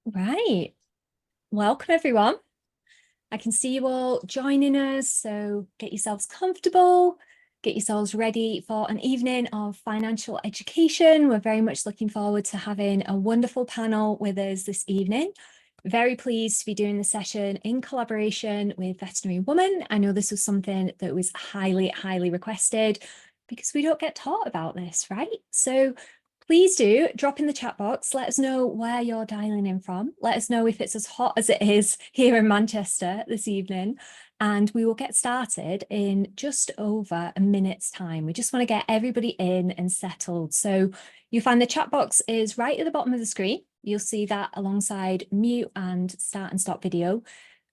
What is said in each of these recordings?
Right. Welcome, everyone. I can see you all joining us, so get yourselves comfortable, get yourselves ready for an evening of financial education. We're very much looking forward to having a wonderful panel with us this evening. Very pleased to be doing the session in collaboration with Veterinary Woman. I know this was something that was highly requested because we don't get taught about this, right? So please do drop in the chat box. Let us know where you're dialing in from. Let us know if it's as hot as it is here in Manchester this evening. And we will get started in just over a minute's time. We just want to get everybody in and settled. So you find the chat box is right at the bottom of the screen. You'll see that alongside mute and start and stop video.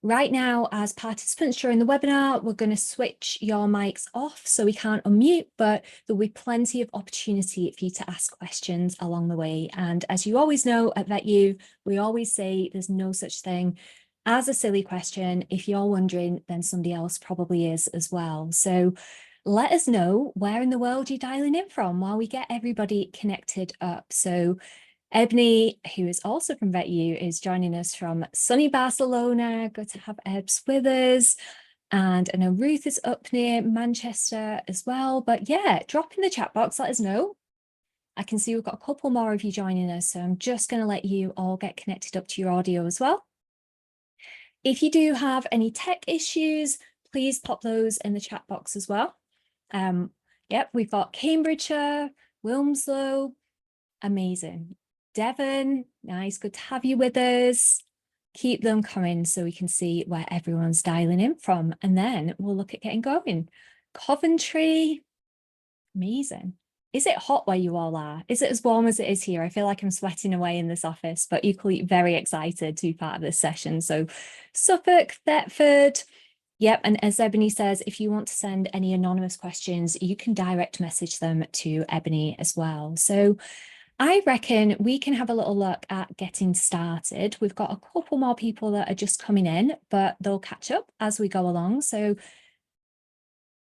Right now, as participants during the webinar, we're going to switch your mics off so we can't unmute, but there'll be plenty of opportunity for you to ask questions along the way. And as you always know at VetYou, we always say there's no such thing as a silly question. If you're wondering, then somebody else probably is as well. So let us know where in the world you're dialing in from while we get everybody connected up. So Ebony, who is also from VetYou, is joining us from sunny Barcelona. Good to have Ebs with us. And I know Ruth is up near Manchester as well. But yeah, drop in the chat box, let us know. I can see we've got a couple more of you joining us, so I'm just going to let you all get connected up to your audio as well. If you do have any tech issues, please pop those in the chat box as well. Yep, we've got Cambridgeshire, Wilmslow, amazing. Devon, nice, good to have you with us. Keep them coming so we can see where everyone's dialing in from, and then we'll look at getting going. Coventry, amazing. Is it hot where you all are? Is it as warm as it is here? I feel like I'm sweating away in this office, but equally very excited to be part of this session. So Suffolk, Thetford, yep, and as Ebony says, if you want to send any anonymous questions, you can direct message them to Ebony as well. So I reckon we can have a little look at getting started. We've got a couple more people that are just coming in, but they'll catch up as we go along. So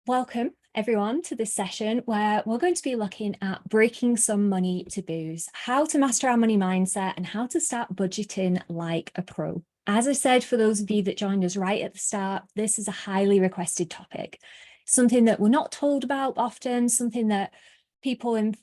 welcome everyone to this session where we're going to be looking at breaking some money taboos, how to master our money mindset and how to start budgeting like a pro. As I said, for those of you that joined us right at the start, this is a highly requested topic, something that we're not told about often, something that people in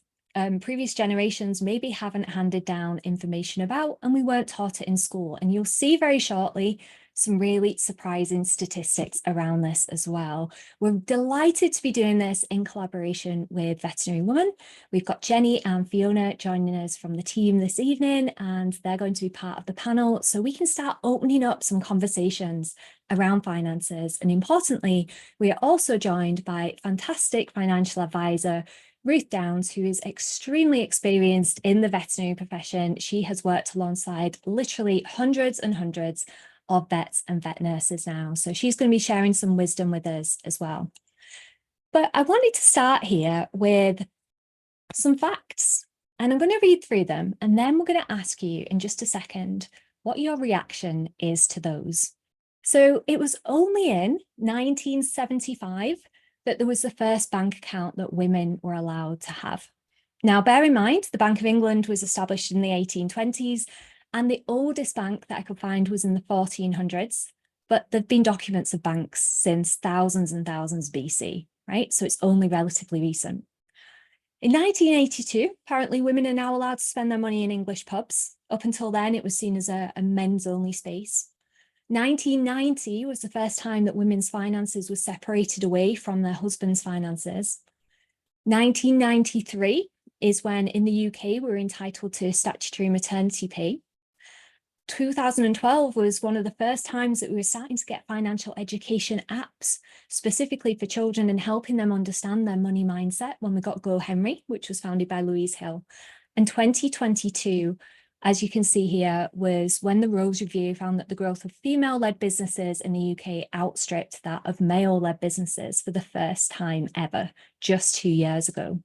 previous generations maybe haven't handed down information about, and we weren't taught it in school. And you'll see very shortly some really surprising statistics around this as well. We're delighted to be doing this in collaboration with Veterinary Woman. We've got Jenny and Fiona joining us from the team this evening, and they're going to be part of the panel so we can start opening up some conversations around finances. And importantly, we are also joined by fantastic financial advisor Ruth Downs, who is extremely experienced in the veterinary profession. She has worked alongside literally hundreds and hundreds of vets and vet nurses now. So she's going to be sharing some wisdom with us as well. But I wanted to start here with some facts, and I'm going to read through them, and then we're going to ask you in just a second what your reaction is to those. So it was only in 1975 that there was the first bank account that women were allowed to have. Now, bear in mind, the Bank of England was established in the 1820s, and the oldest bank that I could find was in the 1400s, but there've been documents of banks since thousands and thousands BC, right? So it's only relatively recent. In 1982, apparently women are now allowed to spend their money in English pubs. Up until then, it was seen as a men's-only space. 1990 was the first time that women's finances were separated away from their husband's finances. 1993 is when in the UK we were entitled to statutory maternity pay. 2012 was one of the first times that we were starting to get financial education apps specifically for children and helping them understand their money mindset when we got Go Henry, which was founded by Louise Hill. And 2022, as you can see here, was when the Rose Review found that the growth of female-led businesses in the UK outstripped that of male-led businesses for the first time ever, just 2 years ago.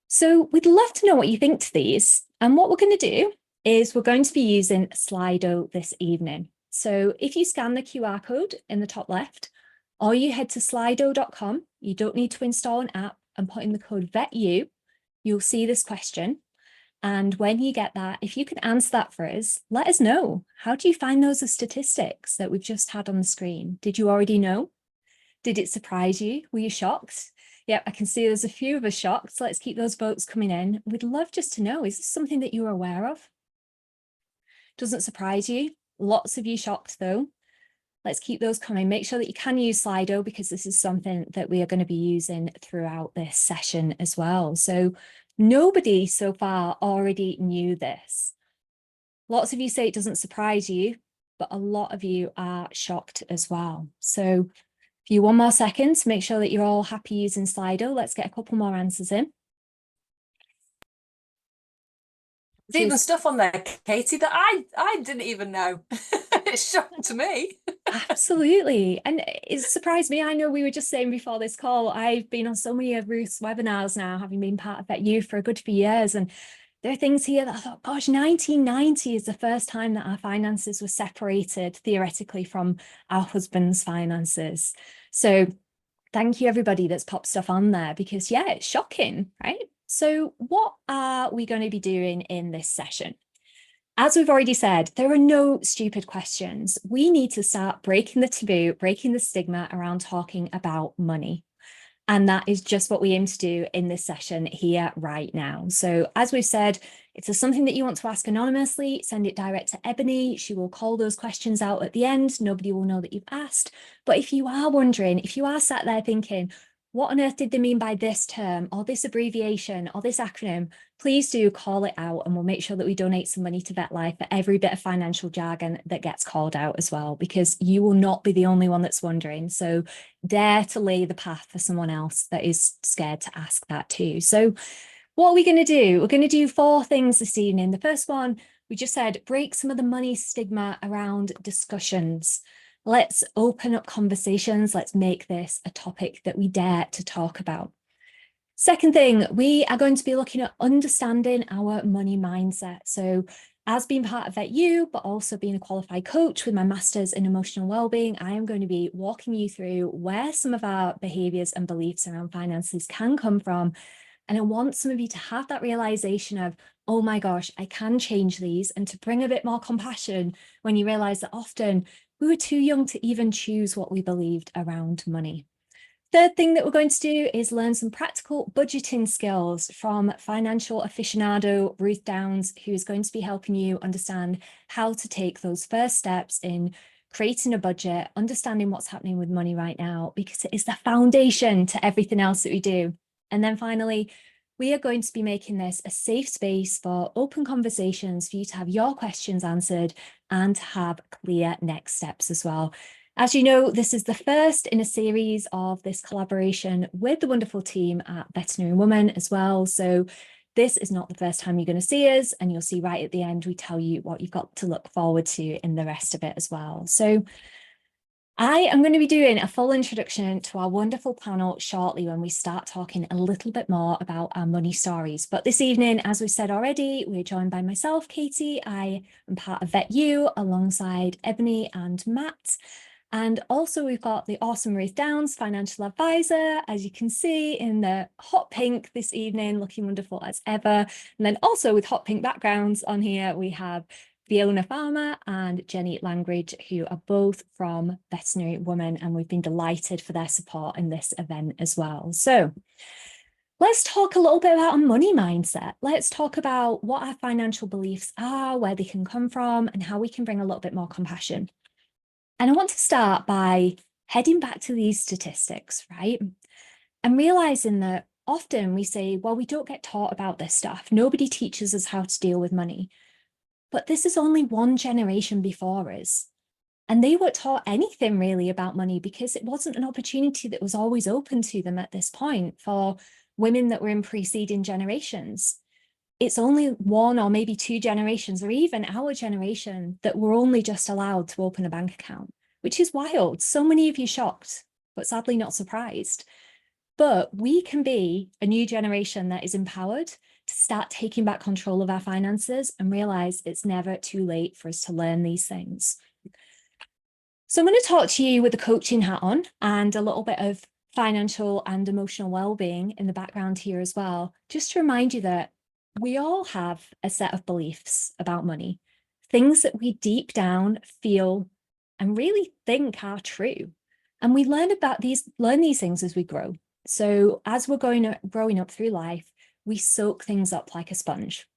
So we'd love to know what you think to these. And what we're going to do is we're going to be using Slido this evening. So if you scan the QR code in the top left, or you head to slido.com, you don't need to install an app, and put in the code VetYou, you'll see this question. And when you get that, if you can answer that for us, let us know. How do you find those statistics that we've just had on the screen? Did you already know? Did it surprise you? Were you shocked? Yep, I can see there's a few of us shocked. So let's keep those votes coming in. We'd love just to know, is this something that you were aware of? Doesn't surprise you? Lots of you shocked though. Let's keep those coming. Make sure that you can use Slido because this is something that we are going to be using throughout this session as well. So nobody so far already knew this. Lots of you say it doesn't surprise you, but a lot of you are shocked as well. So for you, one more second to make sure that you're all happy using Slido. Let's get a couple more answers in. There's even stuff on there, Katie, that I didn't even know. It's shocking to me. Absolutely. And it surprised me. I know we were just saying before this call, I've been on so many of Ruth's webinars now, having been part of VetYou for a good few years. And there are things here that I thought, gosh, 1990 is the first time that our finances were separated theoretically from our husband's finances. So thank you, everybody that's popped stuff on there, because yeah, it's shocking, right? So what are we going to be doing in this session? As we've already said, there are no stupid questions. We need to start breaking the taboo, breaking the stigma around talking about money. And that is just what we aim to do in this session here right now. So as we've said, if there's something that you want to ask anonymously, send it direct to Ebony. She will call those questions out at the end. Nobody will know that you've asked. But if you are wondering, if you are sat there thinking, what on earth did they mean by this term or this abbreviation or this acronym? Please do call it out and we'll make sure that we donate some money to VetLife for every bit of financial jargon that gets called out as well, because you will not be the only one that's wondering. So dare to lay the path for someone else that is scared to ask that too. So what are we going to do? We're going to do 4 things this evening. The first one, we just said, break some of the money stigma around discussions. Let's open up conversations. Let's make this a topic that we dare to talk about. Second thing, we are going to be looking at understanding our money mindset. So as being part of VetYou, but also being a qualified coach with my master's in emotional wellbeing, I am going to be walking you through where some of our behaviors and beliefs around finances can come from. And I want some of you to have that realization of, oh my gosh, I can change these, and to bring a bit more compassion when you realize that often we were too young to even choose what we believed around money. Third thing that we're going to do is learn some practical budgeting skills from financial aficionado Ruth Downs, who is going to be helping you understand how to take those first steps in creating a budget, understanding what's happening with money right now, because it is the foundation to everything else that we do. And then finally, we are going to be making this a safe space for open conversations, for you to have your questions answered and to have clear next steps as well. As you know, this is the first in a series of this collaboration with the wonderful team at Veterinary Woman as well. So this is not the first time you're going to see us, and you'll see right at the end, we tell you what you've got to look forward to in the rest of it as well. So I am going to be doing a full introduction to our wonderful panel shortly when we start talking a little bit more about our money stories. But this evening, as we said already, we're joined by myself, Katie. I am part of VetYou alongside Ebony and Matt. And also we've got the awesome Ruth Downs, financial advisor, as you can see in the hot pink this evening, looking wonderful as ever. And then also with hot pink backgrounds on here, we have Fiona Farmer and Jenny Langridge, who are both from Veterinary Woman, and we've been delighted for their support in this event as well. So let's talk a little bit about our money mindset. Let's talk about what our financial beliefs are, where they can come from, and how we can bring a little bit more compassion. And I want to start by heading back to these statistics, right? And realizing that often we say, well, we don't get taught about this stuff. Nobody teaches us how to deal with money. But this is only one generation before us. And they weren't taught anything really about money because it wasn't an opportunity that was always open to them at this point for women that were in preceding generations. It's only 1 or maybe 2 generations, or even our generation, that were only just allowed to open a bank account, which is wild. So many of you shocked, but sadly not surprised. But we can be a new generation that is empowered to start taking back control of our finances and realize it's never too late for us to learn these things. So I'm going to talk to you with the coaching hat on and a little bit of financial and emotional well-being in the background here as well, just to remind you that we all have a set of beliefs about money, things that we deep down feel and really think are true. And we learn these things as we grow. So as we're growing up through life, we soak things up like a sponge.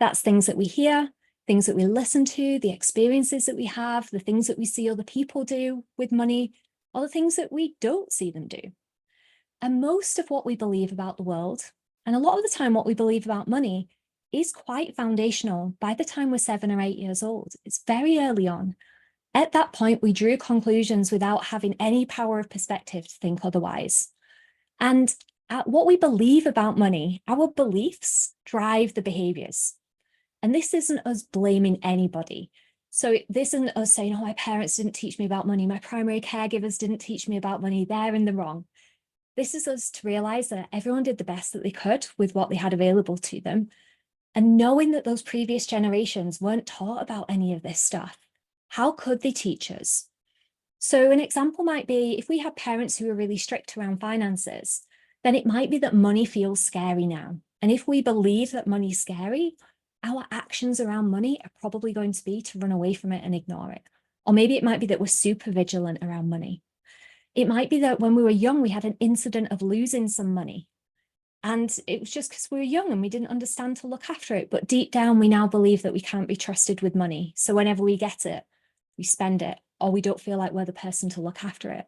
That's things that we hear, things that we listen to, the experiences that we have, the things that we see other people do with money, or the things that we don't see them do. And most of what we believe about the world, and a lot of the time what we believe about money, is quite foundational by the time we're 7 or 8 years old. It's very early on. At that point, we drew conclusions without having any power of perspective to think otherwise. And what we believe about money, our beliefs drive the behaviors. And this isn't us blaming anybody. So this isn't us saying, oh, my parents didn't teach me about money. My primary caregivers didn't teach me about money. They're in the wrong. This is us to realize that everyone did the best that they could with what they had available to them. And knowing that those previous generations weren't taught about any of this stuff, how could they teach us? So an example might be if we had parents who were really strict around finances, then it might be that money feels scary now. And if we believe that money's scary, our actions around money are probably going to be to run away from it and ignore it. Or maybe it might be that we're super vigilant around money. It might be that when we were young, we had an incident of losing some money. And it was just because we were young and we didn't understand to look after it. But deep down, we now believe that we can't be trusted with money. So whenever we get it, we spend it, or we don't feel like we're the person to look after it.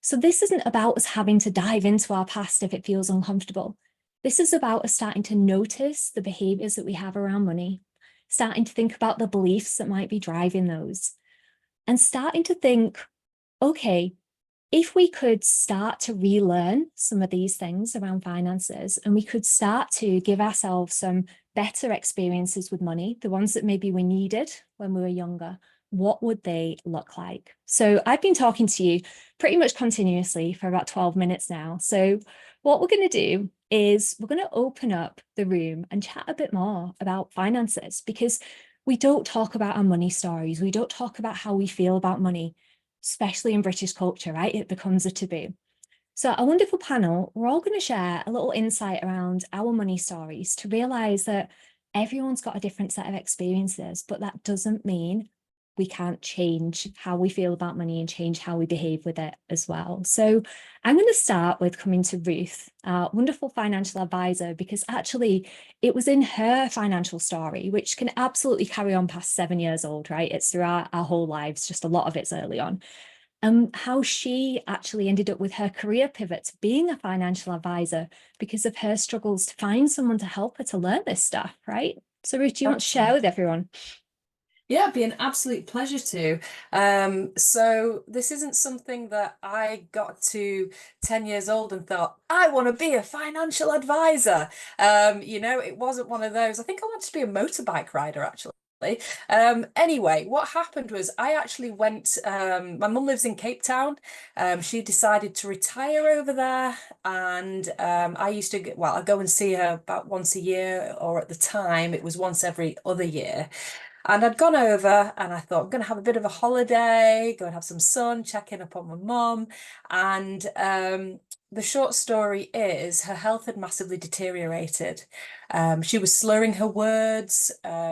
So this isn't about us having to dive into our past if it feels uncomfortable. This is about us starting to notice the behaviors that we have around money, starting to think about the beliefs that might be driving those, and starting to think, okay, if we could start to relearn some of these things around finances, and we could start to give ourselves some better experiences with money, the ones that maybe we needed when we were younger, what would they look like? So I've been talking to you pretty much continuously for about 12 minutes now. So what we're going to do is we're going to open up the room and chat a bit more about finances, because we don't talk about our money stories. We don't talk about how we feel about money, especially in British culture, right? It becomes a taboo. So a wonderful panel, we're all going to share a little insight around our money stories to realize that everyone's got a different set of experiences, but that doesn't mean we can't change how we feel about money and change how we behave with it as well. So I'm going to start with coming to Ruth, our wonderful financial advisor, because actually it was in her financial story, which can absolutely carry on past 7 years old, right? It's through our whole lives, just a lot of it's early on. How she actually ended up with her career pivot to being a financial advisor because of her struggles to find someone to help her to learn this stuff, right? So Ruth, do you want to share with everyone? Yeah, it'd be an absolute pleasure to. So this isn't something that I got to 10 years old and thought, I want to be a financial advisor. It wasn't one of those. I think I wanted to be a motorbike rider, actually. Anyway, what happened was I actually went, my mum lives in Cape Town. She decided to retire over there, and I used to I go and see her about once a year, or at the time it was once every other year. And I'd gone over and I thought, I'm going to have a bit of a holiday, go and have some sun, checking up on my mum. And the short story is her health had massively deteriorated. She was slurring her words.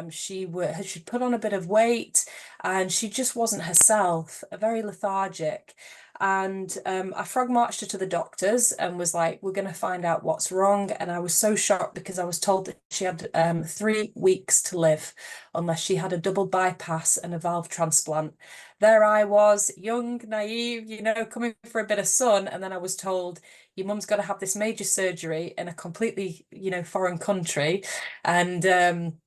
She'd put on a bit of weight, and she just wasn't herself, very lethargic. And I frog marched her to the doctors and was like, we're going to find out what's wrong. And I was so shocked because I was told that she had 3 weeks to live unless she had a double bypass and a valve transplant. There I was, young, naive, coming for a bit of sun. And then I was told, your mum's got to have this major surgery in a completely, foreign country. And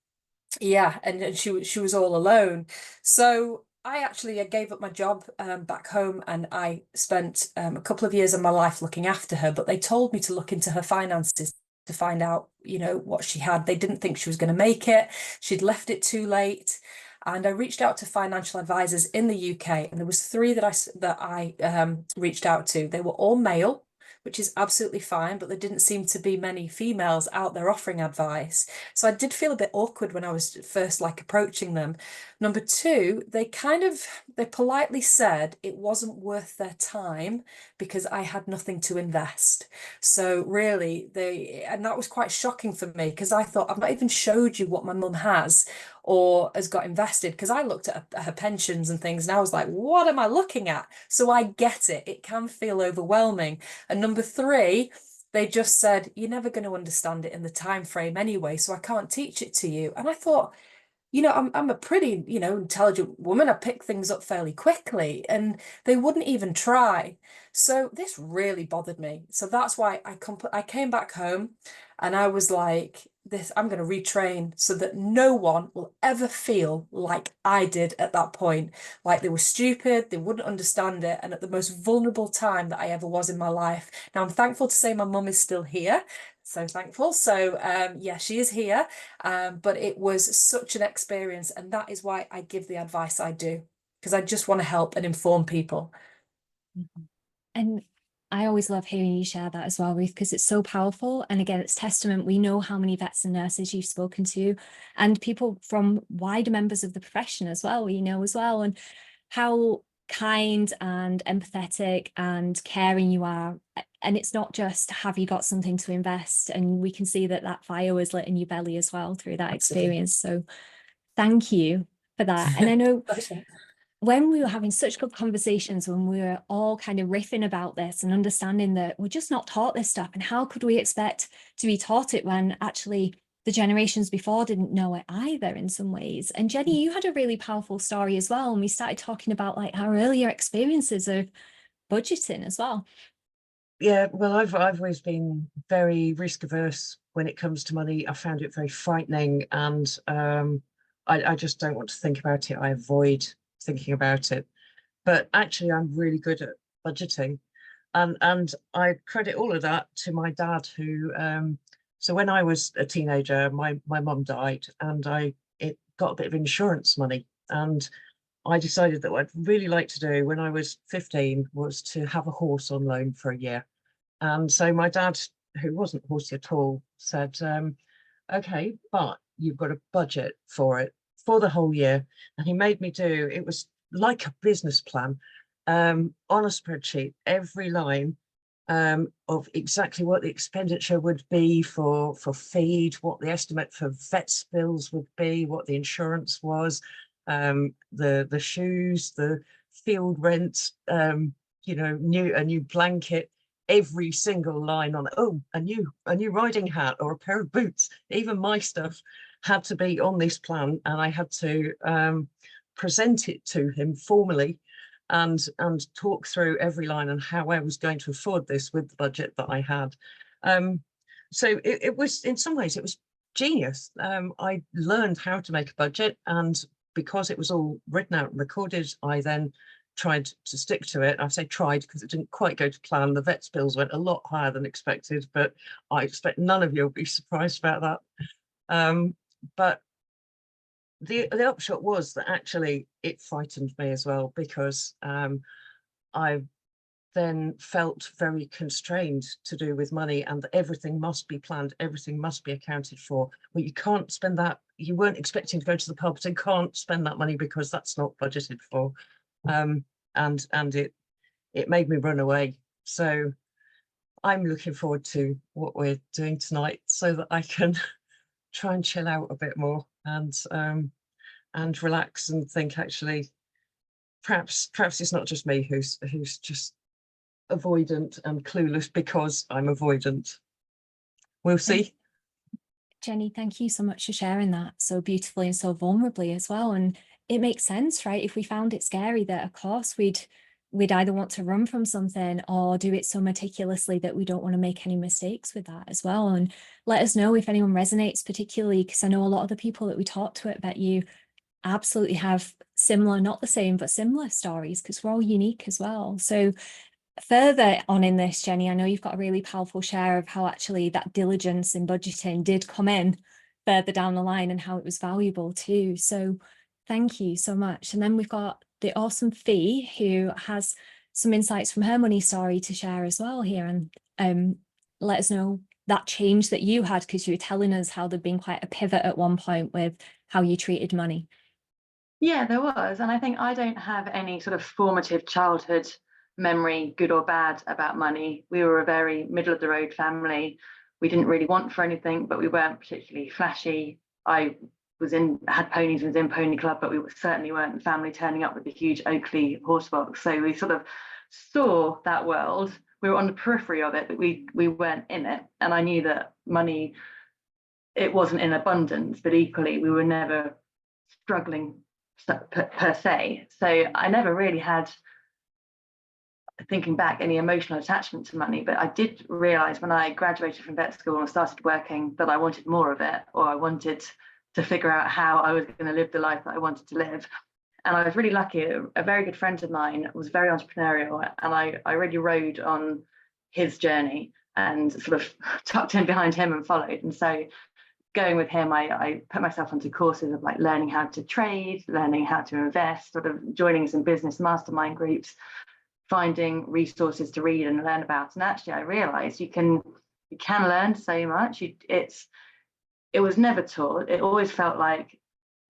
yeah, and she was all alone. So I gave up my job back home, and I spent a couple of years of my life looking after her. But they told me to look into her finances to find out, what she had. They didn't think she was going to make it. She'd left it too late. And I reached out to financial advisors in the UK, and there was three that I reached out to. They were all male, which is absolutely fine, but there didn't seem to be many females out there offering advice. So I did feel a bit awkward when I was first like approaching them. Number two, they politely said it wasn't worth their time because I had nothing to invest. So really, and that was quite shocking for me because I thought, I've not even showed you what my mum has or has got invested, because I looked at her pensions and things and I was like, what am I looking at? So I get it. It can feel overwhelming. And number three, they just said, you're never going to understand it in the time frame anyway, so I can't teach it to you. And I thought, I'm a pretty, intelligent woman. I pick things up fairly quickly, and they wouldn't even try. So this really bothered me. So that's why I came back home, and I was like, this, I'm going to retrain so that no one will ever feel like I did at that point, like they were stupid, they wouldn't understand it, and at the most vulnerable time that I ever was in my life. Now I'm thankful to say my mum is still here. So thankful. So yeah, she is here. But it was such an experience, and that is why I give the advice I do, because I just want to help and inform people. And I always love hearing you share that as well, Ruth, because it's so powerful. And again, it's testament. We know how many vets and nurses you've spoken to, and people from wider members of the profession as well, as well, and how kind and empathetic and caring you are. And it's not just, have you got something to invest? And we can see that that fire was lit in your belly as well through that Absolutely. experience. So thank you for that. And I know Pleasure. when we were having such good conversations, when we were all kind of riffing about this and understanding that we're just not taught this stuff, and how could we expect to be taught it when actually the generations before didn't know it either in some ways. And Jenny, you had a really powerful story as well, and we started talking about like our earlier experiences of budgeting as well. Yeah, well, I've always been very risk averse when it comes to money. I found it very frightening, and I just don't want to think about it. I avoid thinking about it. But actually, I'm really good at budgeting, and I credit all of that to my dad, who so when I was a teenager, my mum died, and it got a bit of insurance money, and I decided that what I'd really like to do when I was 15 was to have a horse on loan for a year. And so my dad, who wasn't horsey at all, said, okay, but you've got a budget for it for the whole year. And he made me do, it was like a business plan, on a spreadsheet, every line of exactly what the expenditure would be for feed, what the estimate for vet's bills would be, what the insurance was, the shoes, the field rent, a new blanket, every single line on it. Oh, a new riding hat or a pair of boots. Even my stuff had to be on this plan, and I had to present it to him formally and talk through every line and how I was going to afford this with the budget that I had. So it was, in some ways, it was genius. I learned how to make a budget, and because it was all written out and recorded, I then tried to stick to it. I say tried because it didn't quite go to plan. The vet's bills went a lot higher than expected, but I expect none of you will be surprised about that. But the upshot was that actually it frightened me as well, because I then felt very constrained to do with money, and that everything must be planned, everything must be accounted for. Well, you can't spend that. You weren't expecting to go to the pub, so you can't spend that money because that's not budgeted for. And it made me run away. So I'm looking forward to what we're doing tonight, so that I can try and chill out a bit more and relax and think, actually, perhaps it's not just me who's just avoidant and clueless because I'm avoidant. We'll see. Jenny, thank you so much for sharing that so beautifully and so vulnerably as well. And it makes sense, right? If we found it scary, that of course we'd either want to run from something or do it so meticulously that we don't want to make any mistakes with that as well. And let us know if anyone resonates, particularly because I know a lot of the people that we talk to at VetYou absolutely have similar, not the same, but similar stories, because we're all unique as well. So further on in this, Jenny, I know you've got a really powerful share of how actually that diligence in budgeting did come in further down the line and how it was valuable too. So thank you so much. And then we've got the awesome Fee, who has some insights from her money story to share as well here. And let us know that change that you had, because you were telling us how there'd been quite a pivot at one point with how you treated money. Yeah, there was. And I think I don't have any sort of formative childhood memory, good or bad, about money. We were a very middle of the road family. We didn't really want for anything, but we weren't particularly flashy. I had ponies and was in pony club, but we certainly weren't the family turning up with the huge Oakley horse box. So we sort of saw that world. We were on the periphery of it, but we weren't in it. And I knew that money, it wasn't in abundance, but equally we were never struggling per se. So I never really had, thinking back, any emotional attachment to money. But I did realize when I graduated from vet school and started working that I wanted more of it, or I wanted to figure out how I was going to live the life that I wanted to live. And I was really lucky. A very good friend of mine was very entrepreneurial, and I really rode on his journey and sort of tucked in behind him and followed. And so going with him, I put myself onto courses of like learning how to trade, learning how to invest, sort of joining some business mastermind groups, finding resources to read and learn about. And actually I realized you can learn so much. It was never taught. It always felt like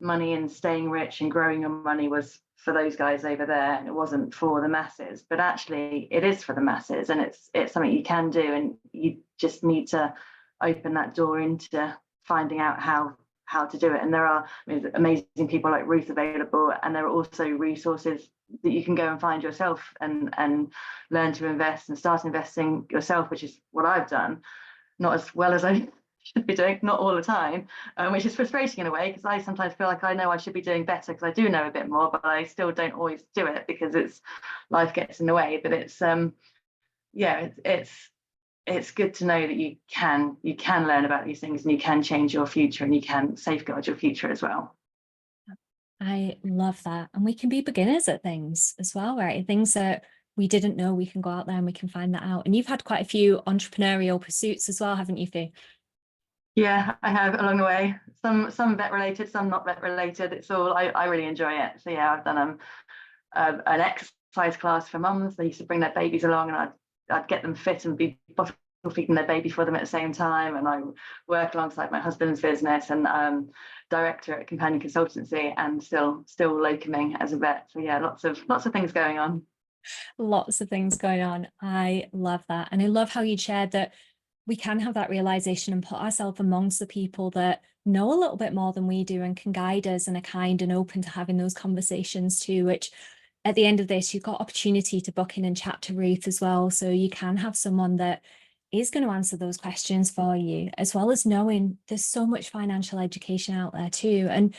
money and staying rich and growing your money was for those guys over there, and it wasn't for the masses. But actually it is for the masses, and it's something you can do, and you just need to open that door into finding out how to do it. And there are amazing people like Ruth available, and there are also resources that you can go and find yourself and learn to invest and start investing yourself, which is what I've done. Not as well as I should be doing, not all the time, which is frustrating in a way, because I sometimes feel like I know I should be doing better because I do know a bit more, but I still don't always do it because life gets in the way. But it's good to know that you can learn about these things, and you can change your future, and you can safeguard your future as well. I love that. And we can be beginners at things as well, right? Things that we didn't know, we can go out there and we can find that out. And you've had quite a few entrepreneurial pursuits as well, haven't you, Fee? Yeah, I have, along the way. Some vet related, some not vet related. It's all, I really enjoy it. So yeah, I've done an exercise class for mums. They used to bring their babies along, and I'd get them fit and be bottle feeding their baby for them at the same time. And I work alongside my husband's business, and director at Companion Consultancy, and still locuming as a vet. So yeah, lots of things going on. Lots of things going on. I love that. And I love how you shared that we can have that realization and put ourselves amongst the people that know a little bit more than we do and can guide us and are kind and open to having those conversations too, which at the end of this, you've got opportunity to book in and chat to Ruth as well. So you can have someone that is going to answer those questions for you, as well as knowing there's so much financial education out there too. And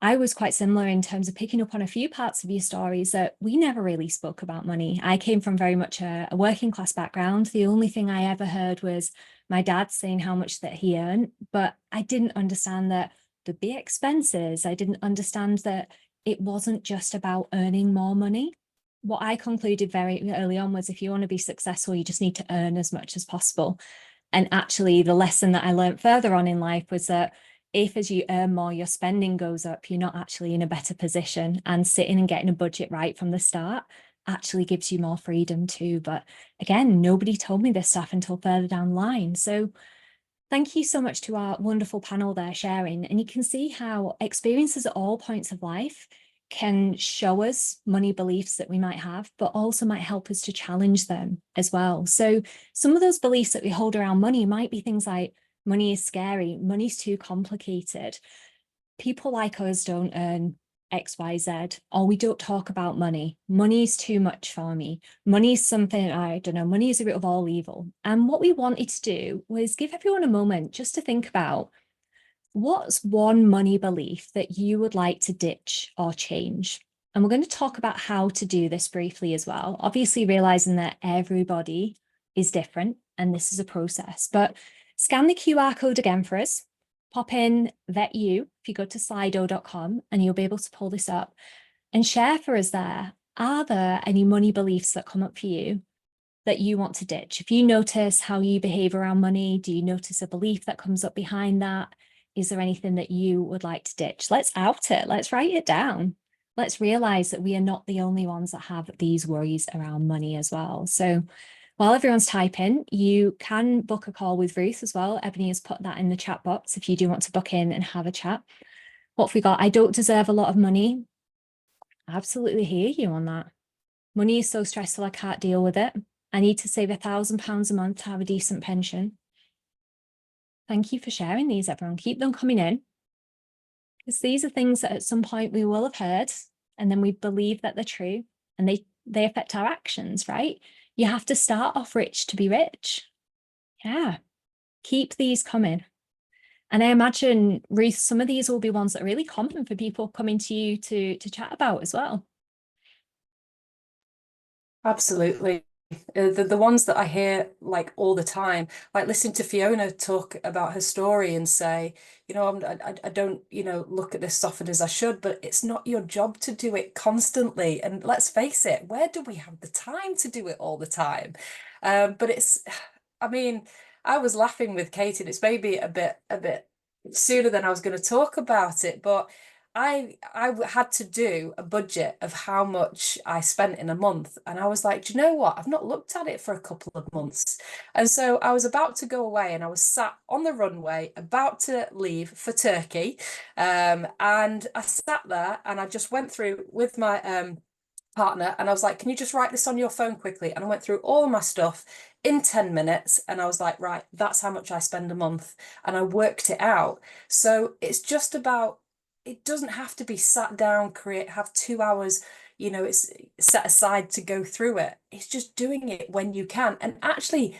I was quite similar in terms of picking up on a few parts of your stories that we never really spoke about money. I came from very much a working class background. The only thing I ever heard was my dad saying how much that he earned, but I didn't understand that there'd be expenses. I didn't understand that it wasn't just about earning more money. What I concluded very early on was if you want to be successful, you just need to earn as much as possible. And actually the lesson that I learned further on in life was that if as you earn more, your spending goes up, you're not actually in a better position, and sitting and getting a budget right from the start actually gives you more freedom too. But again, nobody told me this stuff until further down the line. So thank you so much to our wonderful panel there sharing. And you can see how experiences at all points of life can show us money beliefs that we might have, but also might help us to challenge them as well. So some of those beliefs that we hold around money might be things like, money is scary, money's too complicated, people like us don't earn XYZ, or we don't talk about money, money's too much for me, money's something, I don't know, money is the root of all evil. And what we wanted to do was give everyone a moment just to think about, what's one money belief that you would like to ditch or change? And we're going to talk about how to do this briefly as well, obviously realizing that everybody is different and this is a process. But scan the QR code again for us, pop in VetYou if you go to slido.com, and you'll be able to pull this up and share for us there. Are there any money beliefs that come up for you that you want to ditch? If you notice how you behave around money, do you notice a belief that comes up behind that? Is there anything that you would like to ditch? Let's out it. Let's write it down. Let's realize that we are not the only ones that have these worries around money as well. So While everyone's typing, you can book a call with Ruth as well. Ebony has put that in the chat box if you do want to book in and have a chat. What have we got? I don't deserve a lot of money. I absolutely hear you on that. Money is so stressful, I can't deal with it. I need to save £1,000 a month to have a decent pension. Thank you for sharing these, everyone. Keep them coming in. Because these are things that at some point we will have heard, and then we believe that they're true, and they affect our actions, right? You have to start off rich to be rich. Yeah, keep these coming. And I imagine, Ruth, some of these will be ones that are really common for people coming to you to chat about as well. Absolutely. The ones that I hear like all the time, like listening to Fiona talk about her story and say, you know, I don't, you know, look at this often as I should, but it's not your job to do it constantly. And let's face it, where do we have the time to do it all the time? But it's, I mean, I was laughing with Katie, and it's maybe a bit sooner than I was going to talk about it, but I had to do a budget of how much I spent in a month. And I was like, do you know what? I've not looked at it for a couple of months. And so I was about to go away, and I was sat on the runway about to leave for Turkey. And I sat there and I just went through with my partner, and I was like, can you just write this on your phone quickly? And I went through all my stuff in 10 minutes, and I was like, right, that's how much I spend a month. And I worked it out. So it's just about, it doesn't have to be sat down, have 2 hours, you know, it's set aside to go through it. It's just doing it when you can, and actually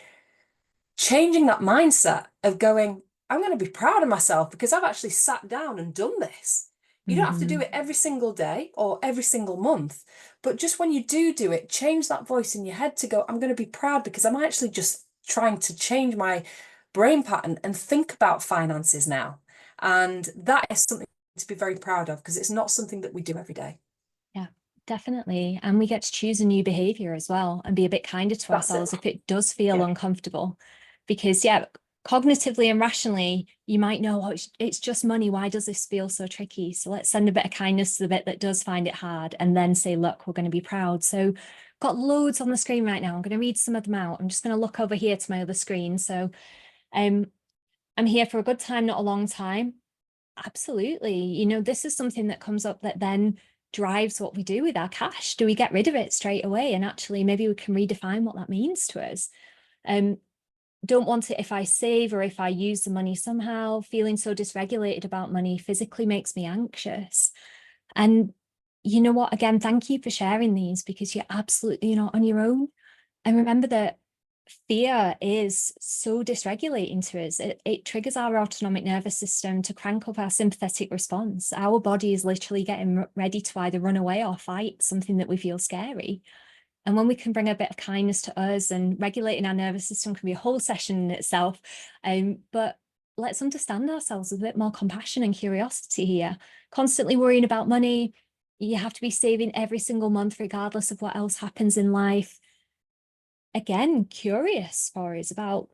changing that mindset of going, I'm going to be proud of myself because I've actually sat down and done this. You don't have to do it every single day or every single month, but just when you do it, change that voice in your head to go, I'm going to be proud because I'm actually just trying to change my brain pattern and think about finances now. And that is something to be very proud of, because it's not something that we do every day. Yeah, definitely. And we get to choose a new behavior as well and be a bit kinder to That's ourselves it. if it does feel uncomfortable. Because yeah, cognitively and rationally, you might know, oh, it's just money. Why does this feel so tricky? So let's send a bit of kindness to the bit that does find it hard, and then say, look, we're going to be proud. So got loads on the screen right now. I'm going to read some of them out. I'm just going to look over here to my other screen. So I'm here for a good time, not a long time. Absolutely. You know, this is something that comes up that then drives what we do with our cash. Do we get rid of it straight away? And actually, maybe we can redefine what that means to us. Don't want it if I save or if I use the money somehow. Feeling so dysregulated about money physically makes me anxious. And you know what? Again, thank you for sharing these, because you're absolutely not on your own. And remember that fear is so dysregulating to us. It triggers our autonomic nervous system to crank up our sympathetic response. Our body is literally getting ready to either run away or fight something that we feel scary. And when we can bring a bit of kindness to us, and regulating our nervous system can be a whole session in itself, but let's understand ourselves with a bit more compassion and curiosity here. Constantly worrying about money, you have to be saving every single month regardless of what else happens in life. Again, curious for us about,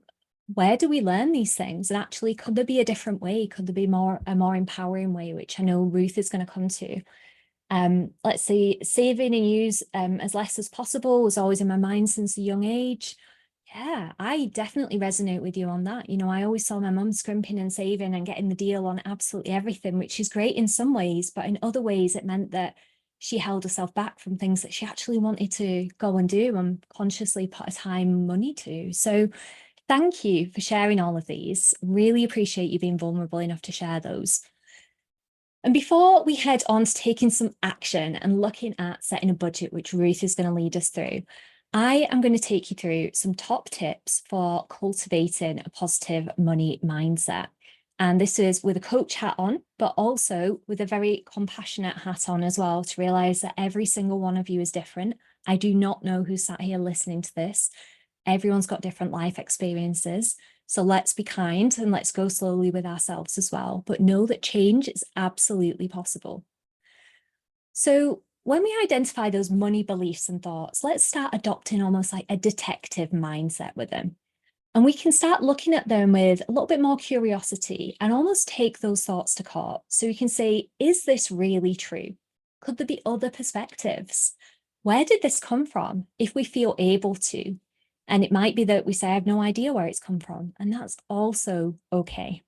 where do we learn these things? And actually, could there be a different way? Could there be a more empowering way, which I know Ruth is going to come to? Let's see, saving and use as less as possible was always in my mind since a young age. Yeah, I definitely resonate with you on that. You know, I always saw my mum scrimping and saving and getting the deal on absolutely everything, which is great in some ways, but in other ways it meant that she held herself back from things that she actually wanted to go and do and consciously put her time and money to. So thank you for sharing all of these. Really appreciate you being vulnerable enough to share those. And before we head on to taking some action and looking at setting a budget, which Ruth is going to lead us through, I am going to take you through some top tips for cultivating a positive money mindset. And this is with a coach hat on, but also with a very compassionate hat on as well, to realize that every single one of you is different. I do not know who's sat here listening to this. Everyone's got different life experiences. So let's be kind and let's go slowly with ourselves as well, but know that change is absolutely possible. So when we identify those money beliefs and thoughts, let's start adopting almost like a detective mindset with them. And we can start looking at them with a little bit more curiosity and almost take those thoughts to court. So we can say, is this really true? Could there be other perspectives? Where did this come from? If we feel able to. And it might be that we say, I have no idea where it's come from. And that's also okay.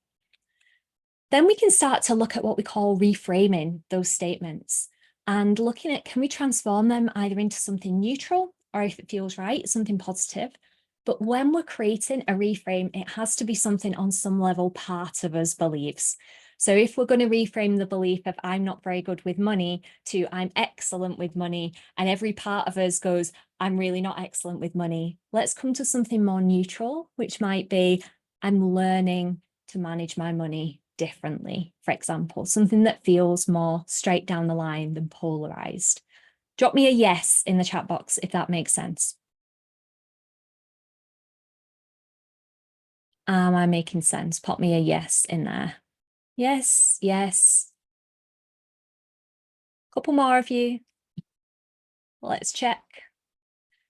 Then we can start to look at what we call reframing those statements and looking at, can we transform them either into something neutral, or if it feels right, something positive. But when we're creating a reframe, it has to be something on some level part of us believes. So if we're going to reframe the belief of I'm not very good with money to I'm excellent with money, and every part of us goes, I'm really not excellent with money, let's come to something more neutral, which might be I'm learning to manage my money differently, for example, something that feels more straight down the line than polarized. Drop me a yes in the chat box if that makes sense. Am I making sense? Pop me a yes in there. Yes, yes. Couple more of you. Let's check.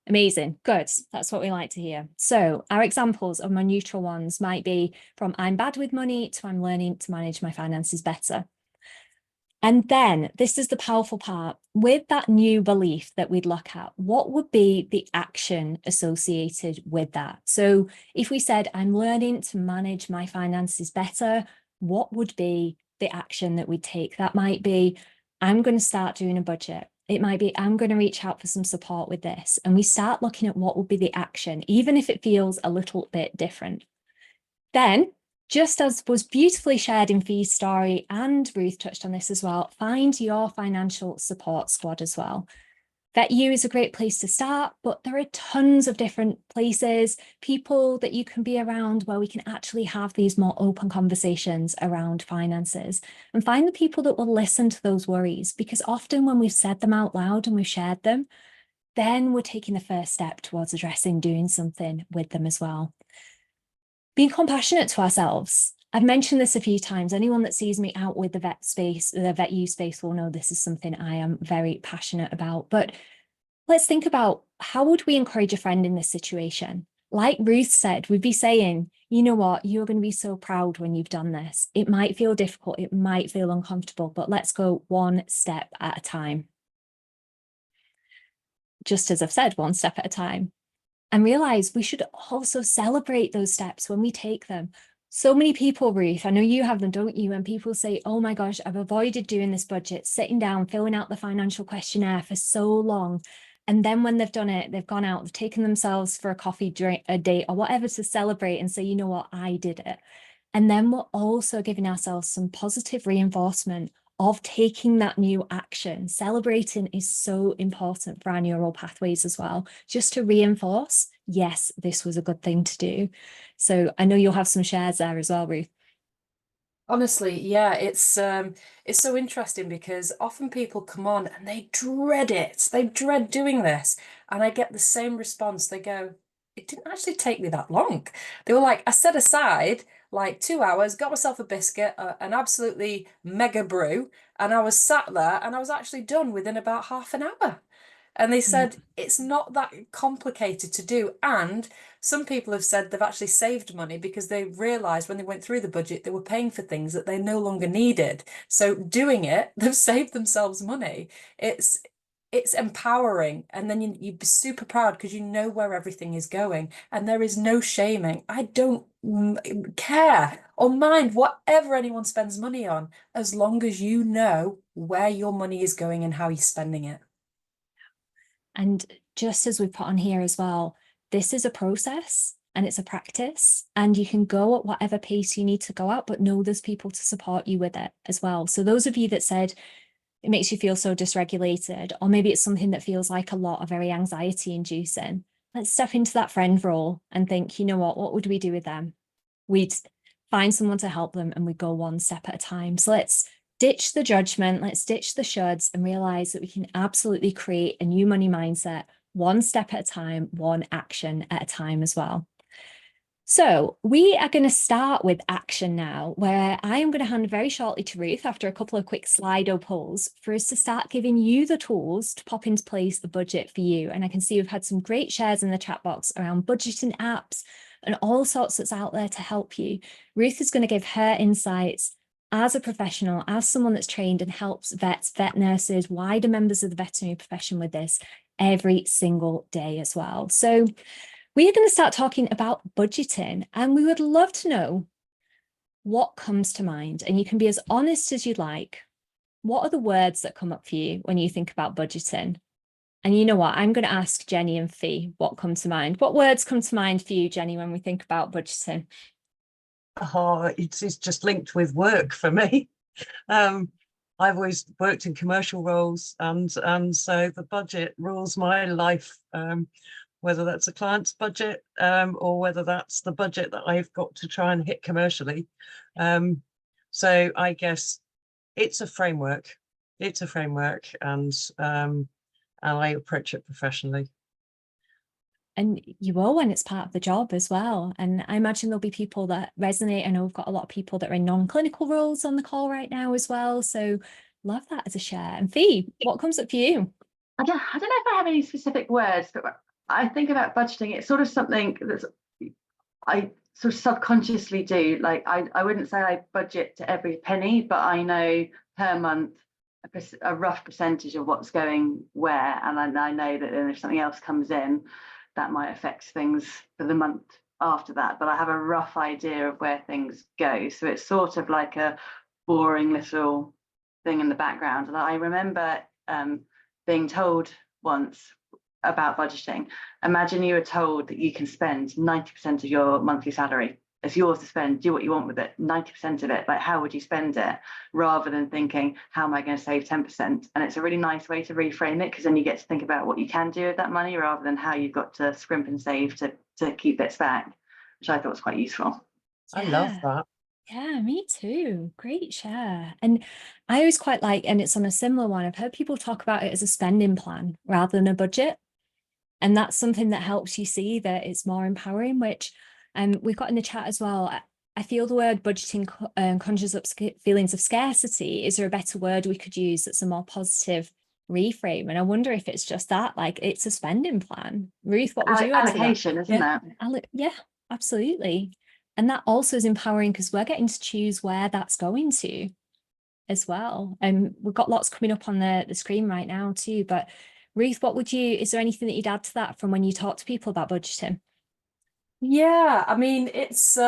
Amazing. Good. That's what we like to hear. So our examples of my neutral ones might be from I'm bad with money to I'm learning to manage my finances better. And then this is the powerful part. With that new belief that we'd look at, what would be the action associated with that? So if we said, I'm learning to manage my finances better, what would be the action that we'd take? That might be, I'm going to start doing a budget. It might be, I'm going to reach out for some support with this. And we start looking at what would be the action, even if it feels a little bit different. Then, just as was beautifully shared in Fee's story, and Ruth touched on this as well, find your financial support squad as well. VetYou is a great place to start, but there are tons of different places, people that you can be around where we can actually have these more open conversations around finances, and find the people that will listen to those worries, because often when we've said them out loud and we've shared them, then we're taking the first step towards addressing doing something with them as well. Being compassionate to ourselves. I've mentioned this a few times. Anyone that sees me out with the vet space, the VetYou space will know this is something I am very passionate about. But let's think about, how would we encourage a friend in this situation? Like Ruth said, we'd be saying, you know what, you're going to be so proud when you've done this. It might feel difficult, it might feel uncomfortable, but let's go one step at a time. Just as I've said, one step at a time. And realize we should also celebrate those steps when we take them. So many people, Ruth, I know you have them, don't you? And people say, oh my gosh, I've avoided doing this budget, sitting down, filling out the financial questionnaire for so long. And then when they've done it, they've gone out, they've taken themselves for a coffee drink, a date or whatever to celebrate and say, you know what, I did it. And then we're also giving ourselves some positive reinforcement of taking that new action. Celebrating is so important for our neural pathways as well, just to reinforce, yes, this was a good thing to do. So I know you'll have some shares there as well, Ruth. Honestly, yeah, it's so interesting because often people come on and they dread it. They dread doing this. And I get the same response. They go, it didn't actually take me that long. They were like, I set aside like 2 hours, got myself a biscuit, an absolutely mega brew, and I was sat there and I was actually done within about half an hour. And they said it's not that complicated to do. And some people have said they've actually saved money because they realized when they went through the budget, they were paying for things that they no longer needed. So doing it, they've saved themselves money. It's empowering. And then you'd be super proud because you know where everything is going. And there is no shaming. I don't care or mind whatever anyone spends money on, as long as you know where your money is going and how you're spending it. And just as we put on here as well, this is a process and it's a practice, and you can go at whatever pace you need to go at, but know there's people to support you with it as well. So those of you that said it makes you feel so dysregulated, or maybe it's something that feels like a lot, or very anxiety inducing, let's step into that friend role and think, you know what would we do with them? We'd find someone to help them and we go one step at a time. So let's ditch the judgment, let's ditch the shoulds and realize that we can absolutely create a new money mindset, one step at a time, one action at a time as well. So we are going to start with action now, where I am going to hand very shortly to Ruth after a couple of quick Slido polls for us to start giving you the tools to pop into place a budget for you. And I can see we've had some great shares in the chat box around budgeting apps and all sorts that's out there to help you. Ruth is going to give her insights as a professional, as someone that's trained and helps vets, vet nurses, wider members of the veterinary profession with this every single day as well. So We're going to start talking about budgeting, and we would love to know what comes to mind. And you can be as honest as you'd like. What are the words that come up for you when you think about budgeting? And you know what? I'm going to ask Jenny and Fee what comes to mind. What words come to mind for you, Jenny, when we think about budgeting? Oh, it's just linked with work for me. I've always worked in commercial roles, and so the budget rules my life, whether that's a client's budget, or whether that's the budget that I've got to try and hit commercially. So I guess it's a framework. It's a framework, and I approach it professionally. And you will when it's part of the job as well. And I imagine there'll be people that resonate. I know we've got a lot of people that are in non-clinical roles on the call right now as well. So love that as a share. And Fee, what comes up for you? I don't know if I have any specific words, but I think about budgeting. It's sort of something that's I sort of subconsciously do. Like I wouldn't say I budget to every penny, but I know per month a rough percentage of what's going where, and I know that then if something else comes in, that might affect things for the month after that. But I have a rough idea of where things go. So it's sort of like a boring little thing in the background. And I remember being told once about budgeting. Imagine you were told that you can spend 90% of your monthly salary. It's yours to spend, do what you want with it, 90% of it. Like, how would you spend it? Rather than thinking, how am I going to save 10%? And it's a really nice way to reframe it, because then you get to think about what you can do with that money rather than how you've got to scrimp and save to keep bits back, which I thought was quite useful. I love that. Yeah, me too. Great share. And I always quite like, and it's on a similar one, I've heard people talk about it as a spending plan rather than a budget. And that's something that helps you see that it's more empowering, which we've got in the chat as well. I feel the word budgeting conjures up feelings of scarcity. Is there a better word we could use that's a more positive reframe? And I wonder if it's just that, like, it's a spending plan. Ruth, what would you add to that? Allocation, isn't it? Yeah, absolutely. And that also is empowering because we're getting to choose where that's going to as well. And we've got lots coming up on the screen right now too. But Ruth, is there anything that you'd add to that from when you talk to people about budgeting? Yeah, I mean, it's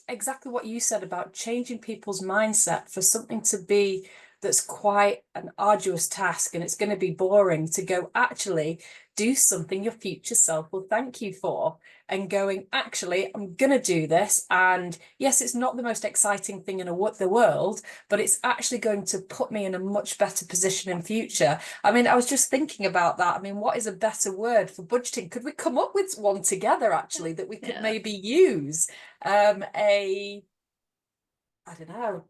exactly what you said about changing people's mindset for something to be that's quite an arduous task, and it's going to be boring, to go, actually do something your future self will thank you for, and going, actually, I'm going to do this. And yes, it's not the most exciting thing in the world, but it's actually going to put me in a much better position in future. I mean, I was just thinking about that. I mean, what is a better word for budgeting? Could we come up with one together, actually, that we could maybe use? I don't know.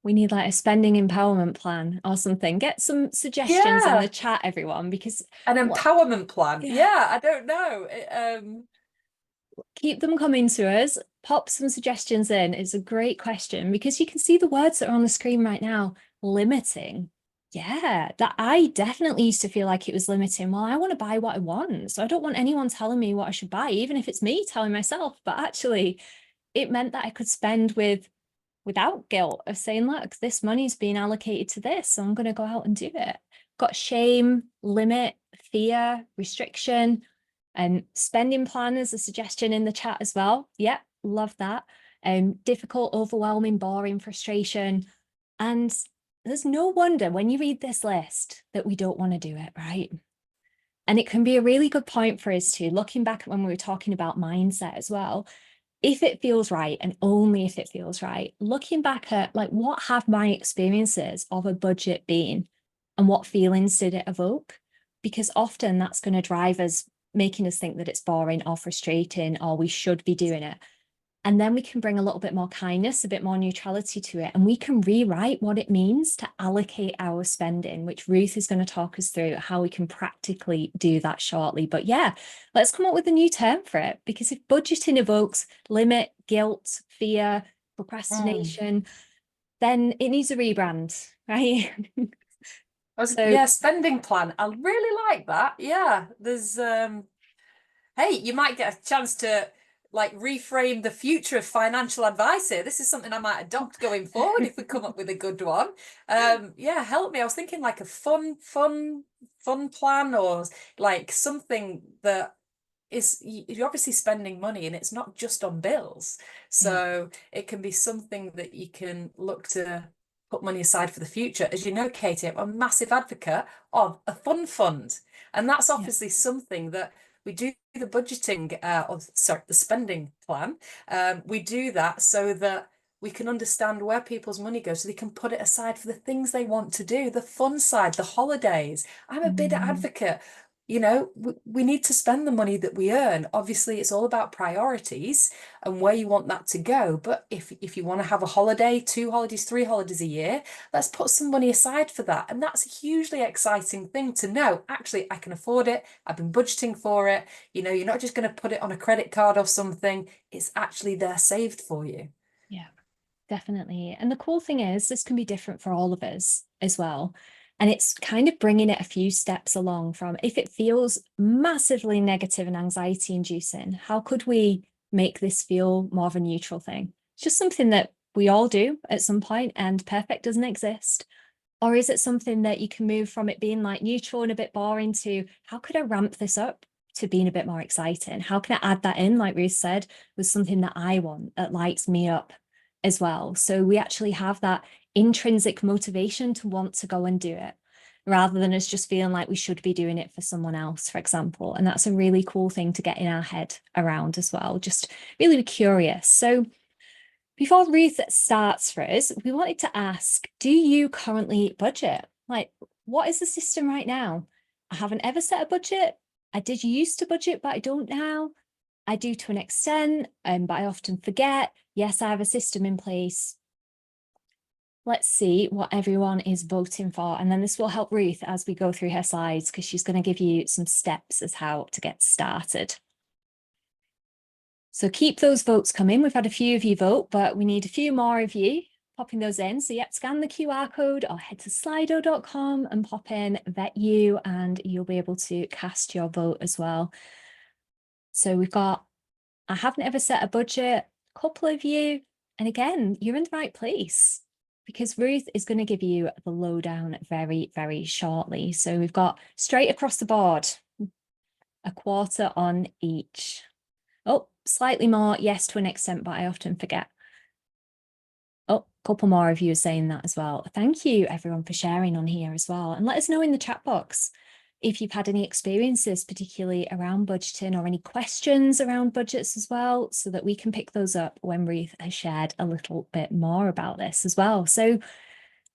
We need like a spending empowerment plan or something. Get some suggestions in the chat, everyone, because an empowerment plan. Yeah, I don't know. Keep them coming to us. Pop some suggestions in. It's a great question, because you can see the words that are on the screen right now. Limiting. Yeah, that I definitely used to feel like it was limiting. Well, I want to buy what I want, so I don't want anyone telling me what I should buy, even if it's me telling myself. But actually, it meant that I could spend without guilt of saying, look, this money's being allocated to this, so I'm going to go out and do it. Got shame, limit, fear, restriction, and spending plan as a suggestion in the chat as well. Yep, love that. Difficult, overwhelming, boring, frustration. And there's no wonder when you read this list that we don't want to do it, right? And it can be a really good point for us to, looking back at when we were talking about mindset as well, if it feels right, and only if it feels right, looking back at, like, what have my experiences of a budget been and what feelings did it evoke? Because often that's going to drive us, making us think that it's boring or frustrating or we should be doing it. And then we can bring a little bit more kindness, a bit more neutrality to it, and we can rewrite what it means to allocate our spending, which Ruth is going to talk us through how we can practically do that shortly. But yeah, let's come up with a new term for it, because if budgeting evokes limit, guilt, fear, procrastination, then it needs a rebrand, right? Yeah, spending plan. I really like that. Yeah, there's hey, you might get a chance to like reframe the future of financial advice here. This is something I might adopt going forward if we come up with a good one. Yeah, help me. I was thinking like a fun plan, or like something that is you're obviously spending money, and it's not just on bills. So it can be something that you can look to put money aside for the future. As you know, Katie, I'm a massive advocate of a fund. And that's obviously something that we do the budgeting, the spending plan. We do that so that we can understand where people's money goes, so they can put it aside for the things they want to do, the fun side, the holidays. I'm a big advocate. You know, we need to spend the money that we earn. Obviously, it's all about priorities and where you want that to go. But if you want to have a holiday, 2 holidays, 3 holidays a year, let's put some money aside for that. And that's a hugely exciting thing to know. Actually, I can afford it. I've been budgeting for it. You know, you're not just going to put it on a credit card or something. It's actually there saved for you. Yeah, definitely. And the cool thing is, this can be different for all of us as well. And it's kind of bringing it a few steps along from, if it feels massively negative and anxiety inducing, how could we make this feel more of a neutral thing? It's just something that we all do at some point, and perfect doesn't exist. Or is it something that you can move from it being like neutral and a bit boring to, how could I ramp this up to being a bit more exciting? How can I add that in, like Ruth said, with something that I want, that lights me up as well? So we actually have that intrinsic motivation to want to go and do it, rather than us just feeling like we should be doing it for someone else, for example. And that's a really cool thing to get in our head around as well. Just really be curious. So before Ruth starts for us, we wanted to ask, do you currently budget? Like, what is the system right now? I haven't ever set a budget. I did used to budget, but I don't now. I do to an extent, but I often forget. Yes, I have a system in place. Let's see what everyone is voting for. And then this will help Ruth as we go through her slides, because she's going to give you some steps as how to get started. So keep those votes coming. We've had a few of you vote, but we need a few more of you popping those in. So yep, scan the QR code or head to slido.com and pop in VetYou, and you'll be able to cast your vote as well. So we've got, I haven't ever set a budget, a couple of you. And again, you're in the right place, because Ruth is going to give you the lowdown very, very shortly. So we've got straight across the board, a quarter on each. Oh, slightly more, yes, to an extent, but I often forget. Oh, a couple more of you are saying that as well. Thank you, everyone, for sharing on here as well. And let us know in the chat box if you've had any experiences, particularly around budgeting, or any questions around budgets as well, so that we can pick those up when Ruth has shared a little bit more about this as well. So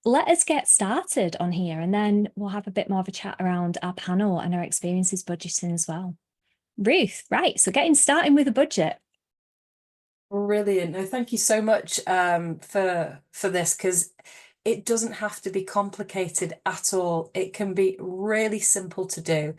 let us get started on here, and then we'll have a bit more of a chat around our panel and our experiences budgeting as well. Ruth, right, so getting started with a budget. Brilliant. No, thank you so much for this, because it doesn't have to be complicated at all. It can be really simple to do.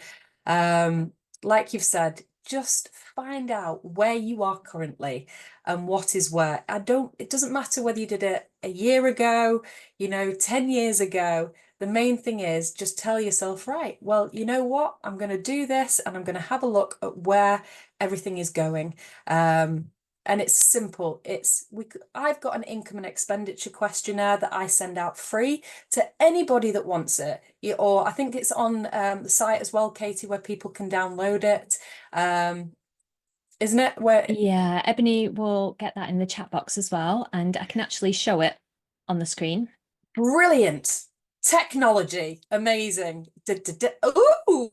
Like you've said, just find out where you are currently and what is where. It doesn't matter whether you did it a year ago, 10 years ago. The main thing is just tell yourself, right, well, you know what? I'm going to do this, and I'm going to have a look at where everything is going. And it's simple. I've got an income and expenditure questionnaire that I send out free to anybody that wants it. Or I think it's on the site as well, Katie, where people can download it. Isn't it? Yeah, Ebony will get that in the chat box as well, and I can actually show it on the screen. Brilliant. Technology. Amazing. Ooh.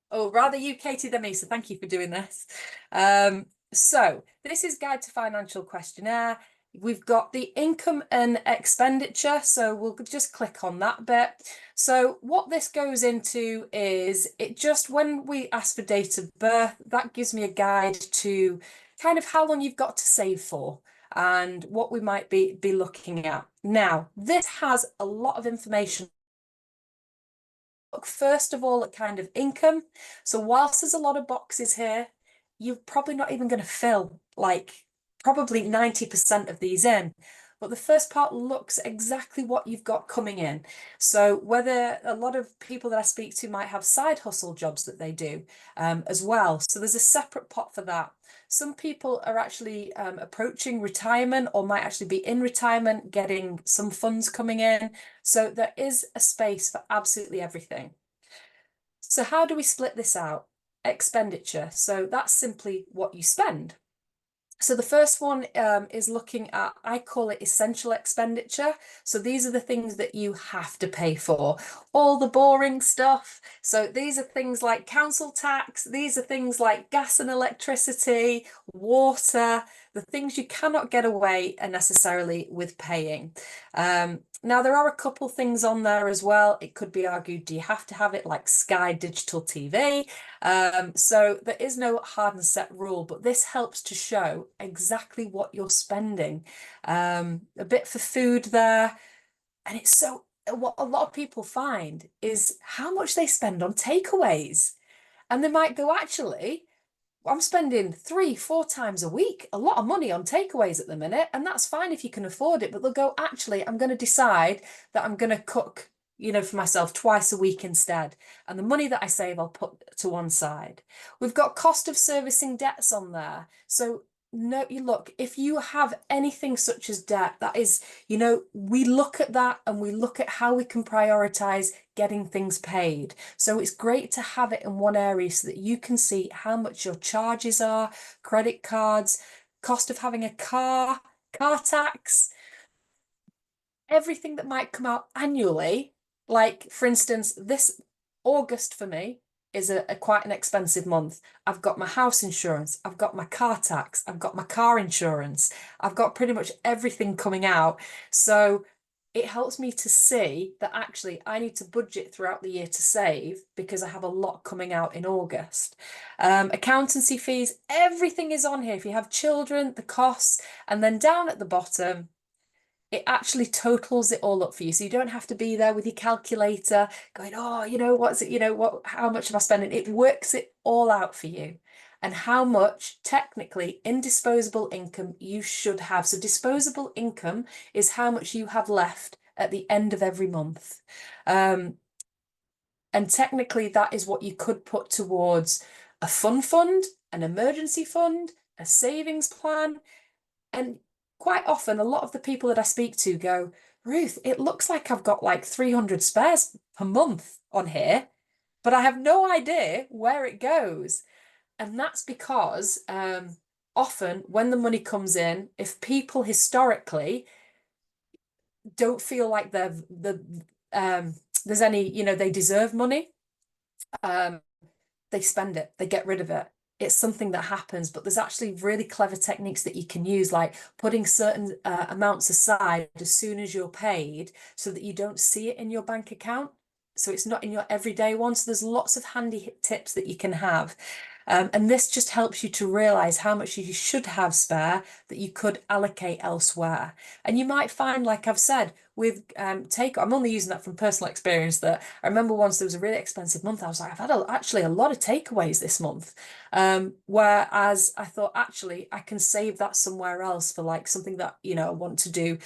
Oh, rather you, Katie, than me. So thank you for doing this. So this is Guide to Financial Questionnaire. We've got the income and expenditure. So we'll just click on that bit. So what this goes into is when we ask for date of birth, that gives me a guide to kind of how long you've got to save for and what we might be looking at. Now, this has a lot of information. Look first of all at kind of income. So whilst there's a lot of boxes here, you're probably not even going to fill like probably 90% of these in. But the first part looks exactly what you've got coming in. So whether a lot of people that I speak to might have side hustle jobs that they do as well. So there's a separate pot for that. Some people are actually approaching retirement, or might actually be in retirement, getting some funds coming in. So there is a space for absolutely everything. So how do we split this out? expenditure. So that's simply what you spend. So the first one is looking at, I call it essential expenditure. So these are the things that you have to pay for, all the boring stuff. So these are things like council tax. These are things like gas and electricity, water, the things you cannot get away necessarily with paying. Now, there are a couple things on there as well. It could be argued, do you have to have it, like Sky Digital TV? So there is no hard and set rule, but this helps to show exactly what you're spending. A bit for food there. And it's so, what a lot of people find is how much they spend on takeaways. And they might go, actually, I'm spending 3-4 times a week, a lot of money on takeaways at the minute, and that's fine if you can afford it. But they'll go, actually, I'm going to decide that I'm going to cook, for myself twice a week instead. And the money that I save, I'll put to one side. We've got cost of servicing debts on there. So no, you look, if you have anything such as debt, that is, we look at that and we look at how we can prioritize getting things paid. So it's great to have it in one area so that you can see how much your charges are, credit cards, cost of having a car tax, everything that might come out annually. Like, for instance, this August for me is a quite an expensive month. I've got my house insurance, I've got my car tax, I've got my car insurance, I've got pretty much everything coming out. So it helps me to see that actually I need to budget throughout the year to save, because I have a lot coming out in August. Accountancy fees, everything is on here. If you have children, the costs, and then down at the bottom, it actually totals it all up for you. So you don't have to be there with your calculator going, oh, what's it, how much am I spending? It works it all out for you, and how much technically in disposable income you should have. So disposable income is how much you have left at the end of every month. And technically that is what you could put towards a fund, an emergency fund, a savings plan. And quite often, a lot of the people that I speak to go, Ruth, it looks like I've got like 300 spares per month on here, but I have no idea where it goes. And that's because often when the money comes in, if people historically don't feel like there's any, they deserve money, they spend it, they get rid of it. It's something that happens, but there's actually really clever techniques that you can use, like putting certain amounts aside as soon as you're paid so that you don't see it in your bank account. So it's not in your everyday one. So there's lots of handy tips that you can have. And this just helps you to realize how much you should have spare that you could allocate elsewhere. And you might find, like I've said, with I'm only using that from personal experience, that I remember once there was a really expensive month. I was like, I've had actually a lot of takeaways this month. Whereas I thought, actually, I can save that somewhere else for like something that, I want to do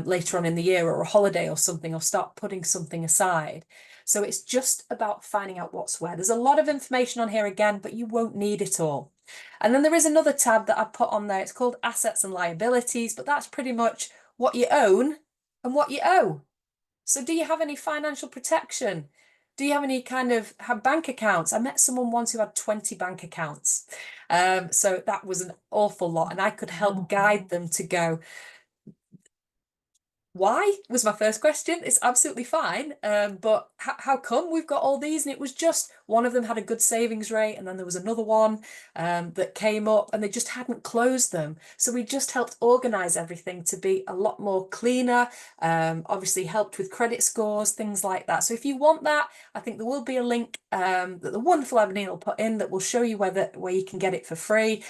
later on in the year, or a holiday or something, or start putting something aside. So it's just about finding out what's where. There's a lot of information on here again, but you won't need it all. And then there is another tab that I put on there. It's called assets and liabilities, but that's pretty much what you own and what you owe. So do you have any financial protection? Do you have any have bank accounts? I met someone once who had 20 bank accounts. So that was an awful lot, and I could help guide them to go, why was my first question. It's absolutely fine. But how come we've got all these? And it was just one of them had a good savings rate, and then there was another one that came up and they just hadn't closed them. So we just helped organize everything to be a lot more cleaner. Obviously helped with credit scores, things like that. So if you want that, I think there will be a link that the wonderful Ebony will put in that will show you where you can get it for free.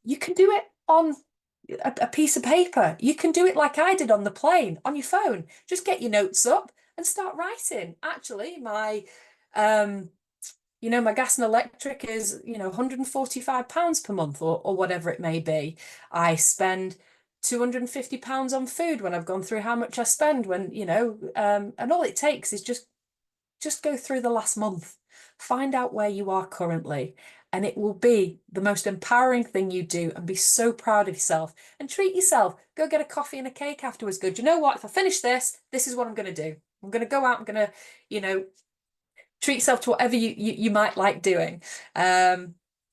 You can do it on a piece of paper. You can do it like I did on the plane, on your phone. Just get your notes up and start writing. Actually, my my gas and electric is, £145 per month, or whatever it may be. I spend £250 on food when I've gone through how much I spend when, and all it takes is just go through the last month, find out where you are currently, and it will be the most empowering thing you do, and be so proud of yourself and treat yourself. Go get a coffee and a cake afterwards. Go, do you know what? If I finish this is what I'm going to do. I'm going to go out, I'm going to, treat yourself to whatever you might like doing.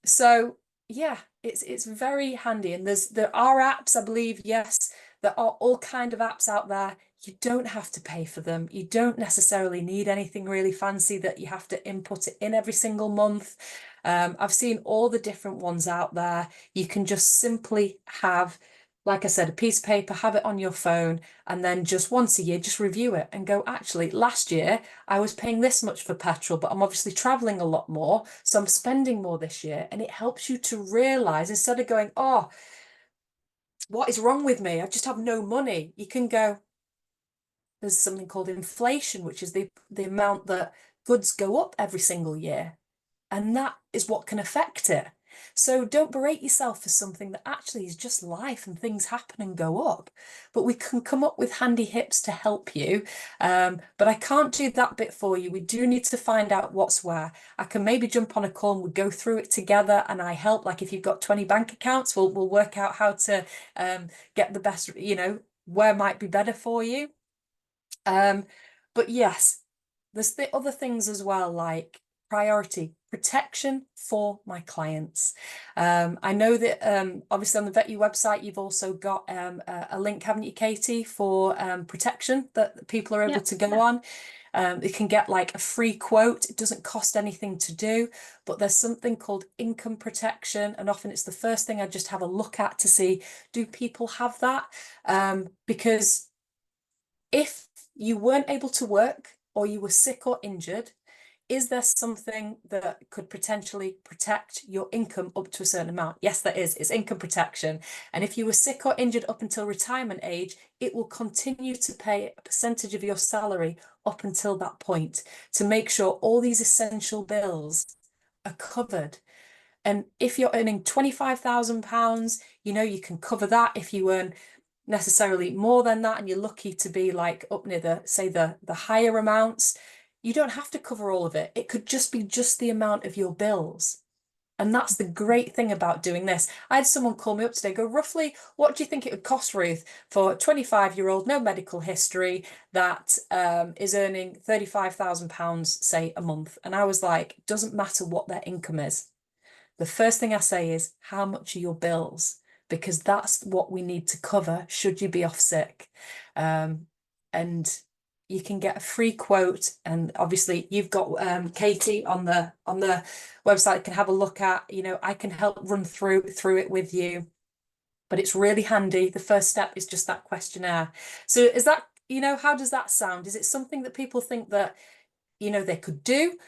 So yeah, it's very handy. And there are apps, I believe, yes, there are all kind of apps out there. You don't have to pay for them. You don't necessarily need anything really fancy that you have to input it in every single month. I've seen all the different ones out there. You can just simply have, like I said, a piece of paper, have it on your phone, and then just once a year, just review it and go, actually, last year I was paying this much for petrol, but I'm obviously traveling a lot more, so I'm spending more this year. And it helps you to realize, instead of going, oh, what is wrong with me? I just have no money. You can go, there's something called inflation, which is the amount that goods go up every single year. And that is what can affect it. So don't berate yourself for something that actually is just life, and things happen and go up. But we can come up with handy hips to help you. But I can't do that bit for you. We do need to find out what's where. I can maybe jump on a call and we'll go through it together, and I help. Like if you've got 20 bank accounts, we'll work out how to get the best, where might be better for you. But yes, there's the other things as well, like priority protection for my clients. I know that obviously on the VetYou website, you've also got a link, haven't you, Katie, for protection that people are able to go on. They can get like a free quote. It doesn't cost anything to do, but there's something called income protection. And often it's the first thing I just have a look at to see, do people have that? Because if you weren't able to work, or you were sick or injured, is there something that could potentially protect your income up to a certain amount? Yes, there is. It's income protection. And if you were sick or injured up until retirement age, it will continue to pay a percentage of your salary up until that point to make sure all these essential bills are covered. And if you're earning £25,000, you can cover that. If you earn necessarily more than that, and you're lucky to be like up near the higher amounts, you don't have to cover all of it. It could just be just the amount of your bills. And that's the great thing about doing this. I had someone call me up today, go, roughly, what do you think it would cost, Ruth, for a 25-year-old, no medical history, that is earning £35,000, say, a month? And I was like, doesn't matter what their income is. The first thing I say is, how much are your bills? Because that's what we need to cover should you be off sick. And you can get a free quote, and obviously you've got Katie on the website, can have a look at. I can help run through it with you, but it's really handy. The first step is just that questionnaire. So is that, how does that sound? Is it something that people think that they could do?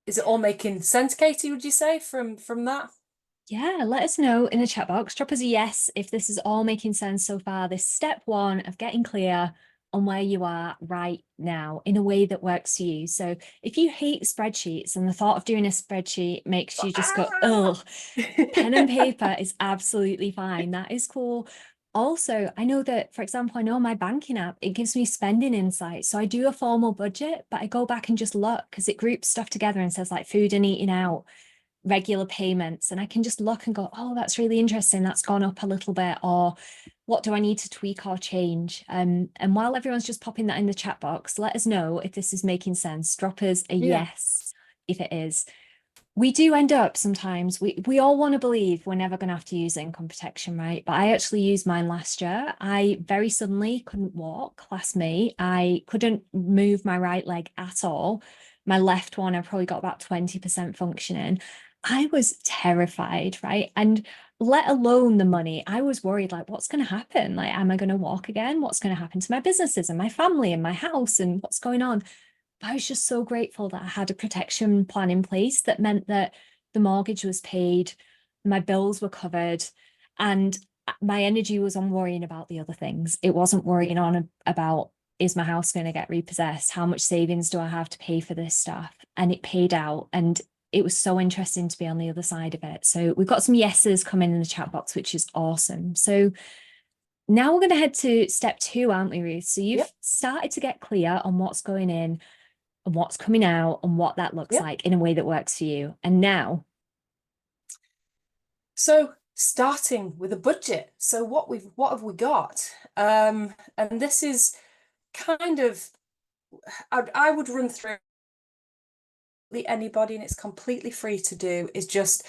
Is it all making sense, Katie, would you say, from that? Yeah, let us know in the chat box. Drop us a yes if this is all making sense so far. This step one of getting clear on where you are right now in a way that works for you. So if you hate spreadsheets and the thought of doing a spreadsheet makes you just go, oh, pen and paper is absolutely fine. That is cool. Also, I know that, for example, I know my banking app, it gives me spending insights. So I do a formal budget, but I go back and just look because it groups stuff together and says like food and eating out, regular payments, and I can just look and go, oh, that's really interesting, that's gone up a little bit, or what do I need to tweak or change? And while everyone's just popping that in the chat box, let us know if this is making sense. Drop us a yes if it is. We do end up sometimes, we all want to believe we're never going to have to use income protection, right? But I actually used mine last year. I very suddenly couldn't walk, class me. I couldn't move my right leg at all. My left one, I probably got about 20% functioning. I was terrified, right? And let alone the money, I was worried, like, what's going to happen? Like, am I going to walk again? What's going to happen to my businesses and my family and my house, and what's going on? But I was just so grateful that I had a protection plan in place that meant that the mortgage was paid, my bills were covered, and my energy was on worrying about the other things. It wasn't worrying on about, is my house going to get repossessed? How much savings do I have to pay for this stuff? And it paid out. And it was so interesting to be on the other side of it. So we've got some yeses coming in the chat box, which is awesome. So now we're going to head to step 2, aren't we, Ruth? So you've started to get clear on what's going in and what's coming out and what that looks like in a way that works for you. And now, so starting with a budget. So what have we got? And this is kind of I would run through anybody, and it's completely free to do, is just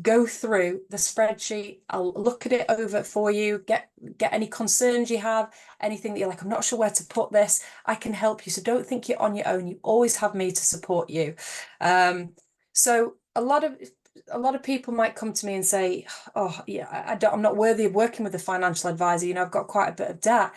go through the spreadsheet. I'll look at it over for you, get any concerns you have, anything that you're like, I'm not sure where to put this, I can help you. So don't think you're on your own. You always have me to support you. So a lot of people might come to me and say, oh yeah, I'm not worthy of working with a financial advisor, you know, I've got quite a bit of debt.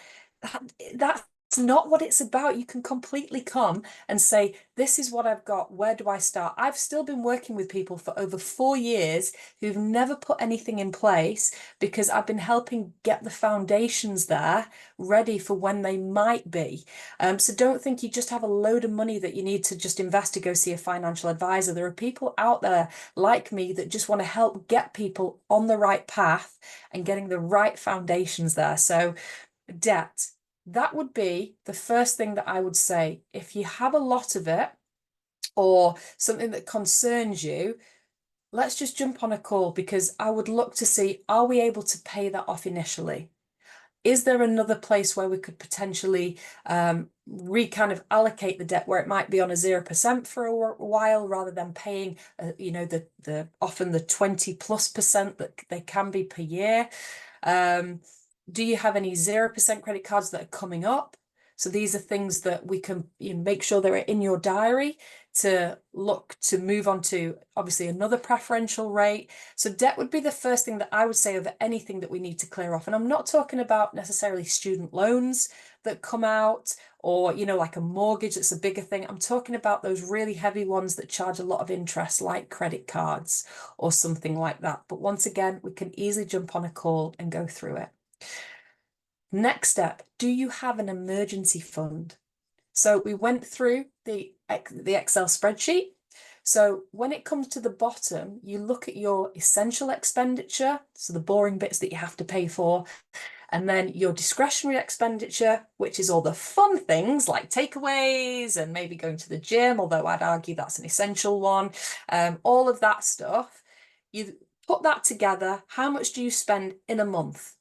That's not what it's about. You can completely come and say, this is what I've got, where do I start? I've still been working with people for over 4 years who've never put anything in place, because I've been helping get the foundations there ready for when they might be. So don't think you just have a load of money that you need to just invest to go see a financial advisor. There are people out there like me that just want to help get people on the right path and getting the right foundations there. So debt, that would be the first thing that I would say. If you have a lot of it or something that concerns you, let's just jump on a call, because I would look to see, are we able to pay that off initially? Is there another place where we could potentially kind of allocate the debt, where it might be on a 0% for a while, rather than paying, you know, the often the 20+% that they can be per year? Do you have any 0% credit cards that are coming up? So these are things that we can, you know, make sure they're in your diary to look to move on to, obviously, another preferential rate. So debt would be the first thing that I would say over anything that we need to clear off. And I'm not talking about necessarily student loans that come out, or, you know, like a mortgage, that's a bigger thing. I'm talking about those really heavy ones that charge a lot of interest, like credit cards or something like that. But once again, we can easily jump on a call and go through it. Next step, do you have an emergency fund? So we went through the Excel spreadsheet. So when it comes to the bottom, you look at your essential expenditure, so the boring bits that you have to pay for, and then your discretionary expenditure, which is all the fun things like takeaways and maybe going to the gym, although I'd argue that's an essential one. All of that stuff, you put that together. How much do you spend in a month?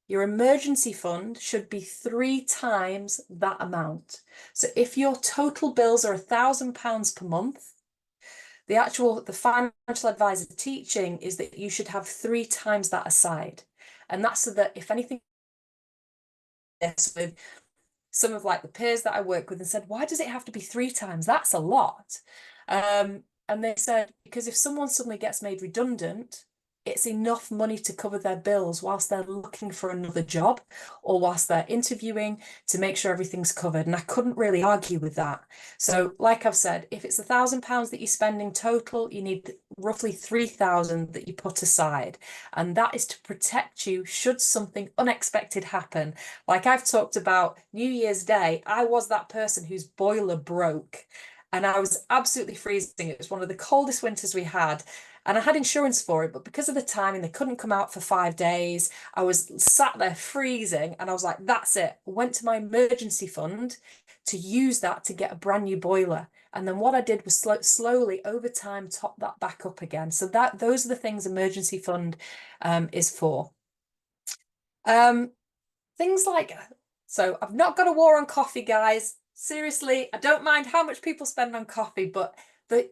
Your emergency fund should be 3 times that amount. So if your total bills are £1,000 per month, the financial advisor teaching is that you should have 3 times that aside. And that's so that if anything, with some of like the peers that I work with, and said, why does it have to be 3 times? That's a lot. And they said, because if someone suddenly gets made redundant, it's enough money to cover their bills whilst they're looking for another job, or whilst they're interviewing, to make sure everything's covered. And I couldn't really argue with that. So like I've said, if it's £1,000 that you're spending total, you need roughly 3,000 that you put aside. And that is to protect you should something unexpected happen. Like I've talked about New Year's Day, I was that person whose boiler broke and I was absolutely freezing. It was one of the coldest winters we had. And I had insurance for it, but because of the timing, they couldn't come out for 5 days. I was sat there freezing, and I was like, that's it. Went to my emergency fund to use that to get a brand new boiler. And then what I did was slowly over time top that back up again. So those are the things emergency fund is for. Things like, so I've not got a war on coffee, guys. Seriously, I don't mind how much people spend on coffee, but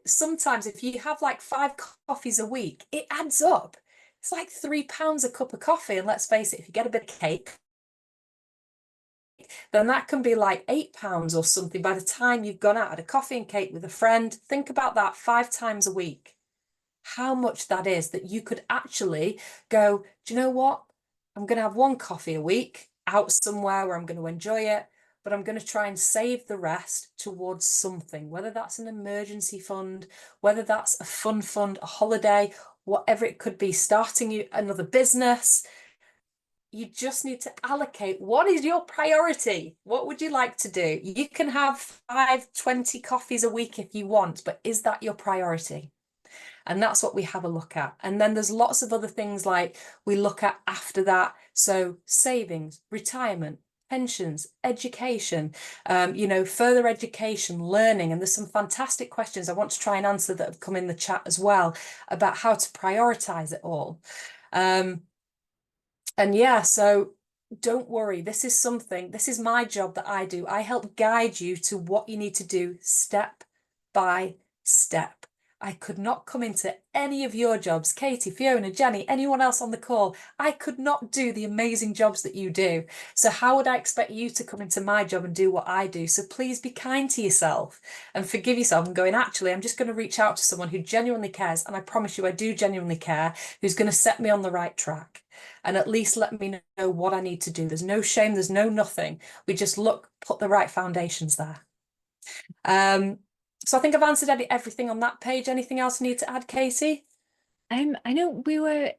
sometimes if you have like 5 coffees a week, it adds up. It's like £3 a cup of coffee. And let's face it, if you get a bit of cake, then that can be like £8 or something by the time you've gone out at a coffee and cake with a friend. Think about that 5 times a week. How much that is that you could actually go, do you know what? I'm going to have 1 coffee a week out somewhere where I'm going to enjoy it, but I'm going to try and save the rest towards something, whether that's an emergency fund, whether that's a fun fund, a holiday, whatever it could be, starting another business. You just need to allocate. What is your priority? What would you like to do? You can have 5, 20 coffees a week if you want, but is that your priority? And that's what we have a look at. And then there's lots of other things like we look at after that. So savings, retirement, pensions, education, you know, further education, learning. And there's some fantastic questions I want to try and answer that have come in the chat as well about how to prioritize it all. And yeah, so don't worry, this is my job that I do. I help guide you to what you need to do step by step. I could not come into any of your jobs, Katie, Fiona, Jenny, anyone else on the call. I could not do the amazing jobs that you do. So how would I expect you to come into my job and do what I do? So please be kind to yourself and forgive yourself and going, actually, I'm just going to reach out to someone who genuinely cares. And I promise you, I do genuinely care, who's going to set me on the right track and at least let me know what I need to do. There's no shame, there's no nothing. We just put the right foundations there. So I think I've answered everything on that page. Anything else you need to add, Katie? I know I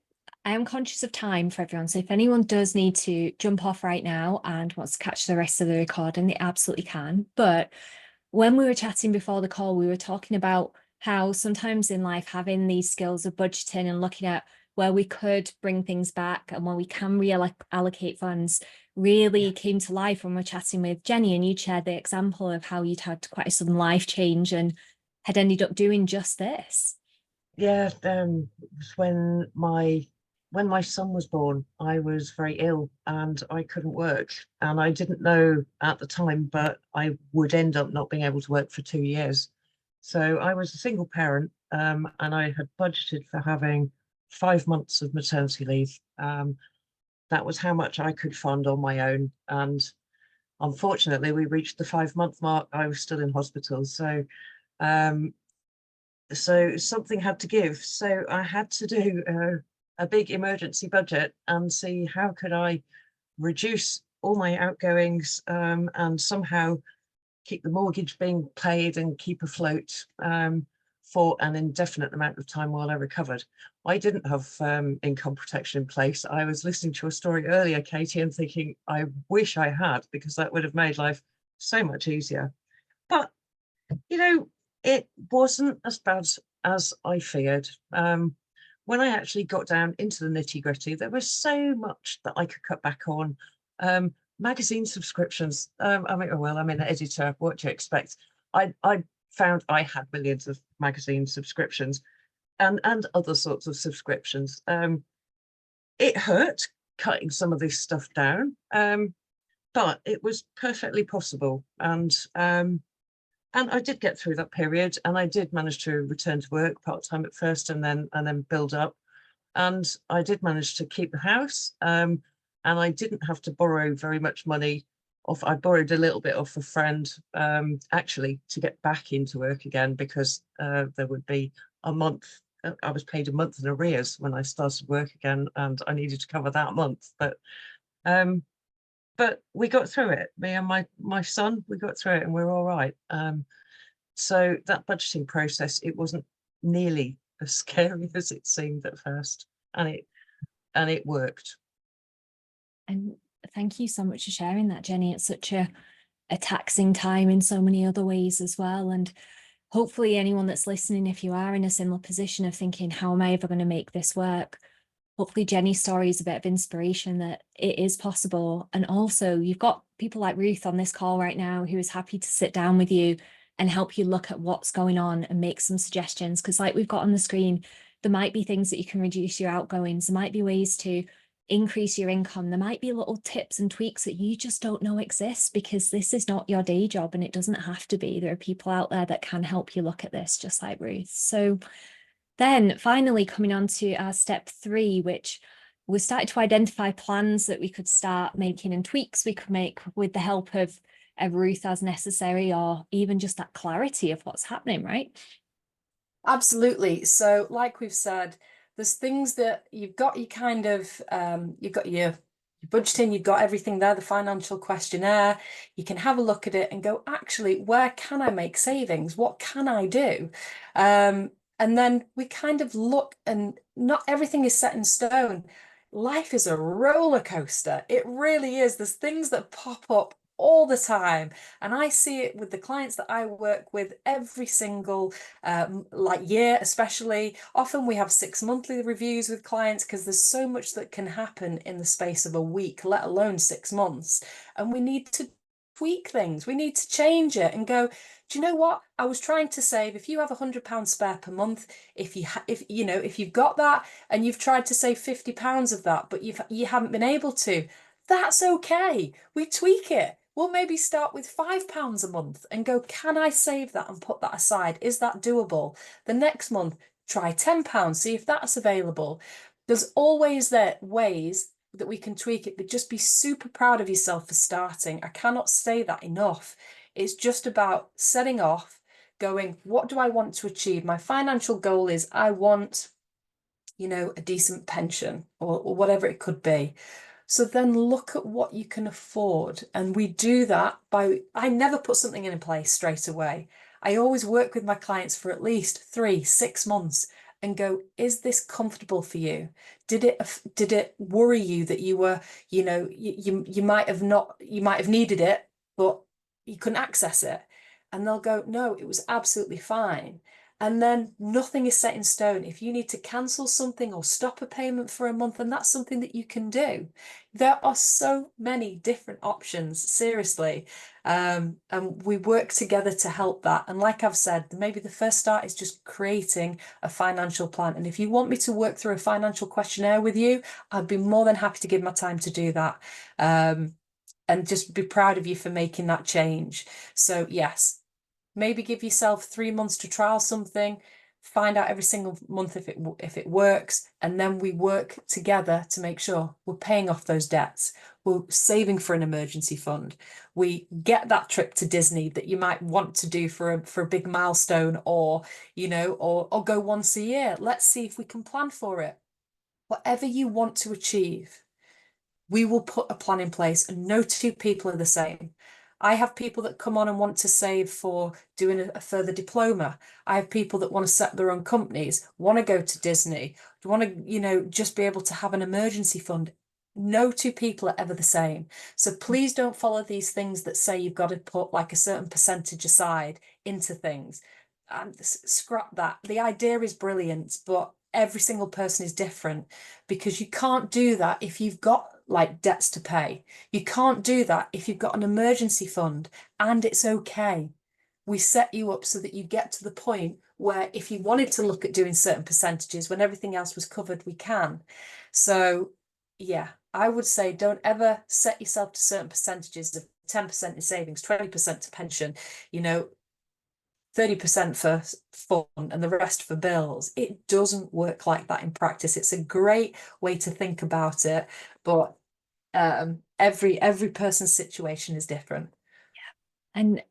am conscious of time for everyone. So if anyone does need to jump off right now and wants to catch the rest of the recording, they absolutely can. But when we were chatting before the call, we were talking about how sometimes in life, having these skills of budgeting and looking at where we could bring things back and where we can reallocate funds really came to life when we were chatting with Jenny, and you shared the example of how you'd had quite a sudden life change and had ended up doing just this. Yeah, it was when my son was born. I was very ill and I couldn't work, and I didn't know at the time, but I would end up not being able to work for 2 years. So I was a single parent, and I had budgeted for having 5 months of maternity leave. That was how much I could fund on my own, and unfortunately we reached the 5 month mark. I was still in hospital, so something had to give. So I had to do a big emergency budget and see how could I reduce all my outgoings, and somehow keep the mortgage being paid and keep afloat for an indefinite amount of time while I recovered. I didn't have income protection in place. I was listening to a story earlier, Katie, and thinking, I wish I had, because that would have made life so much easier. But, you know, it wasn't as bad as I feared. When I actually got down into the nitty-gritty, there was so much that I could cut back on. Magazine subscriptions. I mean, well, I'm an editor. What do you expect? I found I had millions of magazine subscriptions and other sorts of subscriptions. It hurt cutting some of this stuff down, but it was perfectly possible. And I did get through that period, and I did manage to return to work part-time at first, and then build up. And I did manage to keep the house, and I didn't have to borrow very much money off. I borrowed a little bit off a friend, actually, to get back into work again, because there would be a month. I was paid a month in arrears when I started work again, and I needed to cover that month. But we got through it. Me and my son, we got through it, and we're all right. So that budgeting process, it wasn't nearly as scary as it seemed at first, and it worked. And thank you so much for sharing that, Jenny. It's such a taxing time in so many other ways as well. And hopefully anyone that's listening, if you are in a similar position of thinking, how am I ever going to make this work? Hopefully Jenny's story is a bit of inspiration that it is possible. And also you've got people like Ruth on this call right now who is happy to sit down with you and help you look at what's going on and make some suggestions. Because like we've got on the screen, there might be things that you can reduce your outgoings. There might be ways to increase your income. There might be little tips and tweaks that you just don't know exist, because this is not your day job and it doesn't have to be. There are people out there that can help you look at this, just like Ruth. So then finally coming on to our step 3, which we started to identify plans that we could start making and tweaks we could make with the help of Ruth as necessary, or even just that clarity of what's happening, right? Absolutely. So like we've said, there's things that you've got you've got your budgeting, you've got everything there, the financial questionnaire. You can have a look at it and go, actually, where can I make savings? What can I do? And then we kind of look, and not everything is set in stone. Life is a roller coaster. It really is. There's things that pop up all the time. And I see it with the clients that I work with every single year, especially. Often we have 6 monthly reviews with clients, because there's so much that can happen in the space of a week, let alone 6 months. And we need to tweak things. We need to change it and go, do you know what? I was trying to save. If you have £100 spare per month, if you've got that and you've tried to save £50 of that, but you haven't been able to, That's okay. We tweak it. We'll maybe start with £5 a month and go, can I save that and put that aside? Is that doable? The next month, try £10, see if that's available. There's always there ways that we can tweak it, but just be super proud of yourself for starting. I cannot say that enough. It's just about setting off, going, what do I want to achieve? My financial goal is I want, you know, a decent pension or whatever it could be. So then look at what you can afford. And we do that by, I never put something in place straight away. I always work with my clients for at least 3-6 months and go, is this comfortable for you? Did it worry you that you were, you know, you might have needed it, but you couldn't access it? And they'll go, no, it was absolutely fine. And then nothing is set in stone. If you need to cancel something or stop a payment for a month, and that's something that you can do. There are so many different options, seriously. And we work together to help that. And like I've said, maybe the first start is just creating a financial plan. And if you want me to work through a financial questionnaire with you, I'd be more than happy to give my time to do that. And just be proud of you for making that change. So yes, maybe give yourself 3 months to trial something, find out every single month if it works, and then we work together to make sure we're paying off those debts, we're saving for an emergency fund, we get that trip to Disney that you might want to do for a big milestone, or you know, or go once a year. Let's see if we can plan for it. Whatever you want to achieve, we will put a plan in place, and no two people are the same. I have people that come on and want to save for doing a further diploma. I have people that want to set their own companies, want to go to Disney, want to, you know, just be able to have an emergency fund. No two people are ever the same. So please don't follow these things that say you've got to put like a certain percentage aside into things. And scrap that. The idea is brilliant, but every single person is different, because you can't do that if you've got like debts to pay. You can't do that if you've got an emergency fund, and it's okay. We set you up so that you get to the point where if you wanted to look at doing certain percentages when everything else was covered, we can. So yeah, I would say don't ever set yourself to certain percentages of 10% in savings, 20% to pension, you know, 30% for fun and the rest for bills. It doesn't work like that in practice. It's a great way to think about it, but every person's situation is different. Yeah. And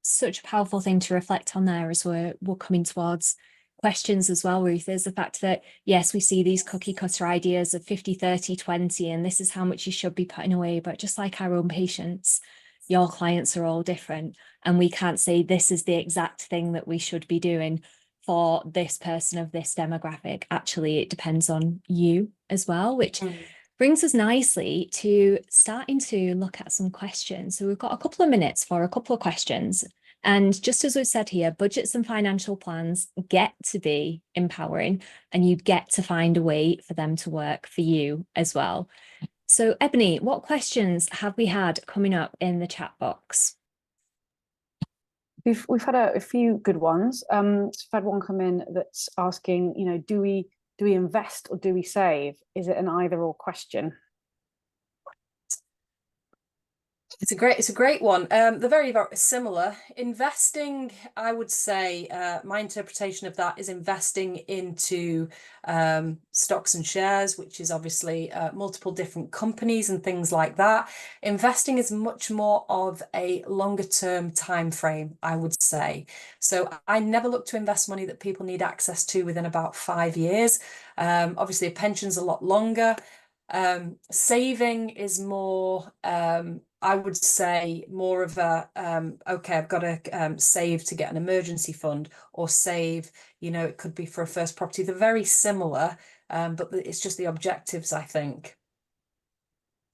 such a powerful thing to reflect on there as we're coming towards questions as well, Ruth, is the fact that yes, we see these cookie cutter ideas of 50, 30, 20, and this is how much you should be putting away. But just like our own patients, your clients are all different, and we can't say this is the exact thing that we should be doing for this person of this demographic. Actually, it depends on you as well, which brings us nicely to starting to look at some questions. So we've got a couple of minutes for a couple of questions. And just as we've said here, budgets and financial plans get to be empowering, and you get to find a way for them to work for you as well. So Ebony, what questions have we had coming up in the chat box? We've had a few good ones. We've had one come in that's asking, you know, do we invest or do we save? Is it an either or question? It's a great one. They're very, very similar. Investing, I would say, my interpretation of that is investing into stocks and shares, which is obviously multiple different companies and things like that. Investing is much more of a longer term time frame, I would say. So I never look to invest money that people need access to within about 5 years. Obviously, a pension's a lot longer. Saving is more I would say more of a okay, I've got to save to get an emergency fund, or save, you know, it could be for a first property. They're very similar, but it's just the objectives, I think.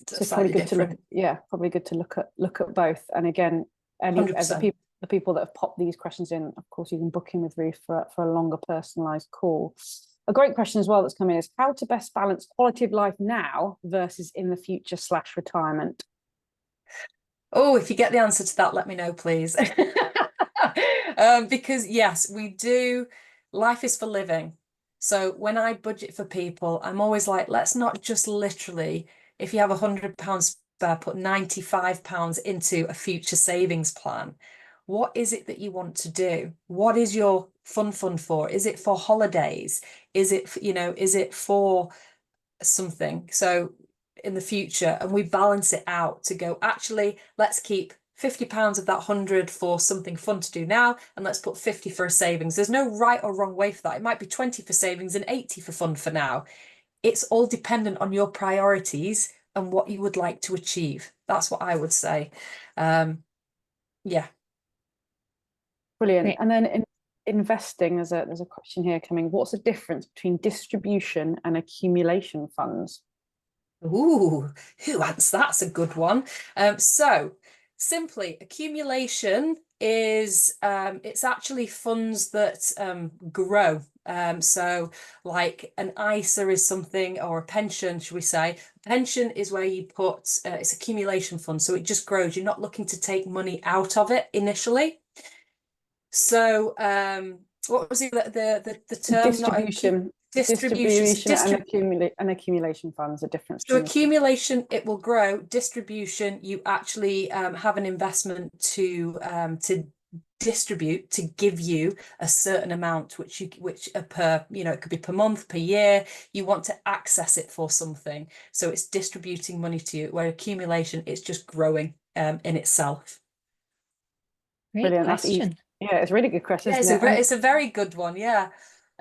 So probably good different. To look, yeah, probably good to look at both. And again, the people that have popped these questions in, of course, you can book in with Ruth for a longer personalised call. A great question as well that's come in is how to best balance quality of life now versus in the future / retirement. Oh, if you get the answer to that, let me know, please. Because yes, we do. Life is for living. So when I budget for people, I'm always like, let's not just literally, if you have £100 put £95 into a future savings plan. What is it that you want to do? What is your fund for? Is it for holidays? Is it, is it for something? So in the future, and we balance it out to go, actually, let's keep £50 of that 100 for something fun to do now, and let's put 50 for a savings. There's no right or wrong way for that. It might be 20 for savings and 80 for fun for now. It's all dependent on your priorities and what you would like to achieve. That's what I would say. Yeah. Brilliant. Great. And then in investing, there's a question here coming. What's the difference between distribution and accumulation funds? Ooh, that's a good one. So simply, accumulation is it's actually funds that grow. So like an ISA is something, or a pension, should we say? Pension is where you put it's accumulation fund, so it just grows. You're not looking to take money out of it initially. So what was the term? Distribution and accumulation funds are different. So accumulation, it will grow. Distribution, you actually have an investment to distribute, to give you a certain amount, which per, it could be per month, per year. You want to access it for something, so it's distributing money to you. Where accumulation, it's just growing in itself. Great Brilliant. question. Yeah, it's a really good question. Yeah, it's a very good one. Yeah.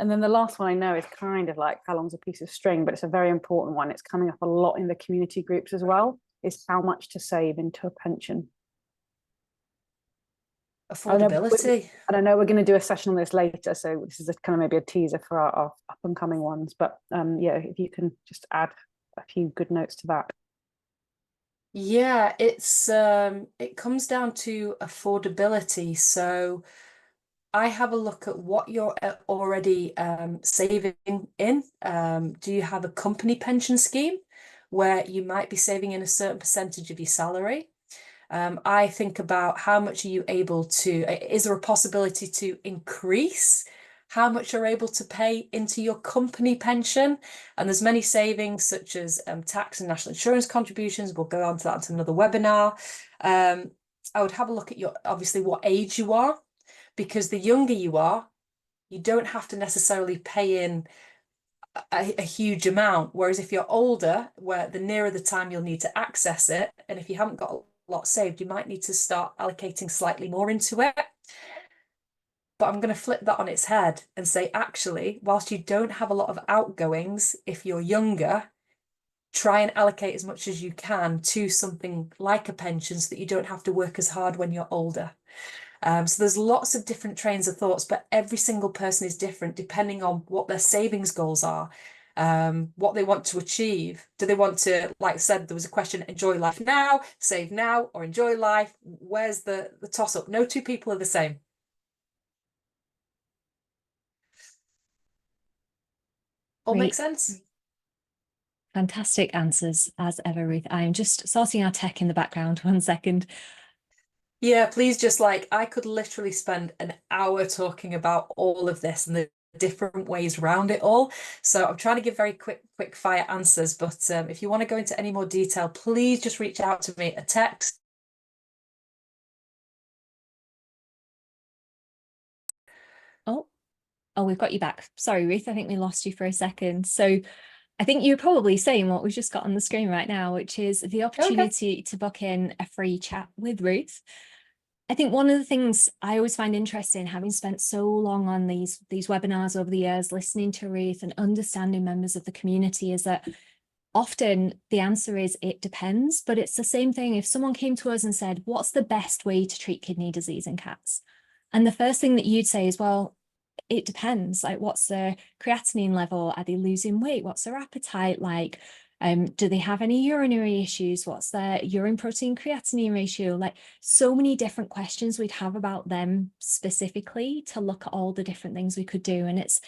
And then the last one I know is kind of like how long's a piece of string, but it's a very important one. It's coming up a lot in the community groups as well, is how much to save into a pension. Affordability. And I know we're going to do a session on this later, so this is kind of maybe a teaser for our up and coming ones. But yeah, if you can just add a few good notes to that. Yeah, it comes down to affordability. So I have a look at what you're already saving in. Do you have a company pension scheme where you might be saving in a certain percentage of your salary? I think about how much are you able to, is there a possibility to increase how much you're able to pay into your company pension? And there's many savings such as tax and national insurance contributions. We'll go on to that in another webinar. I would have a look at obviously what age you are, because the younger you are, you don't have to necessarily pay in a huge amount. Whereas if you're older, where the nearer the time you'll need to access it, and if you haven't got a lot saved, you might need to start allocating slightly more into it. But I'm going to flip that on its head and say, actually, whilst you don't have a lot of outgoings, if you're younger, try and allocate as much as you can to something like a pension so that you don't have to work as hard when you're older. So there's lots of different trains of thoughts, but every single person is different depending on what their savings goals are, what they want to achieve. Do they want to, like I said, there was a question, enjoy life now, save now, or enjoy life? Where's the toss up? No two people are the same. All Great. make sense? Fantastic answers as ever, Ruth. I'm just sorting our tech in the background. 1 second. Yeah, please, just I could literally spend an hour talking about all of this and the different ways around it all. So I'm trying to give very quick fire answers, but if you want to go into any more detail, please just reach out to me, a text. Oh, we've got you back. Sorry, Ruth, I think we lost you for a second. So I think you're probably saying what we've just got on the screen right now, which is the opportunity to book in a free chat with Ruth. I think one of the things I always find interesting, having spent so long on these webinars over the years, listening to Ruth and understanding members of the community, is that often the answer is it depends, but it's the same thing. If someone came to us and said, what's the best way to treat kidney disease in cats? And the first thing that you'd say is, well, it depends. Like, what's their creatinine level? Are they losing weight? What's their appetite like? Do they have any urinary issues? What's their urine protein creatinine ratio? Like, so many different questions we'd have about them specifically to look at all the different things we could do. And it's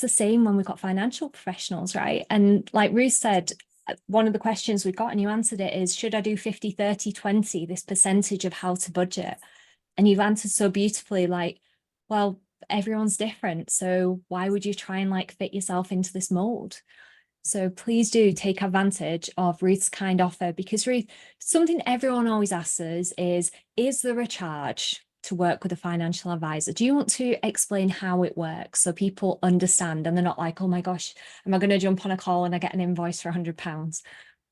the same when we've got financial professionals, right? And like Ruth said, one of the questions we got, and you answered it, is should I do 50, 30, 20, this percentage of how to budget? And you've answered so beautifully, like, well, everyone's different. So why would you try and fit yourself into this mold? So please do take advantage of Ruth's kind offer, because Ruth, something everyone always asks us is there a charge to work with a financial advisor? Do you want to explain how it works so people understand and they're not like, oh my gosh, am I going to jump on a call and I get an invoice for £100?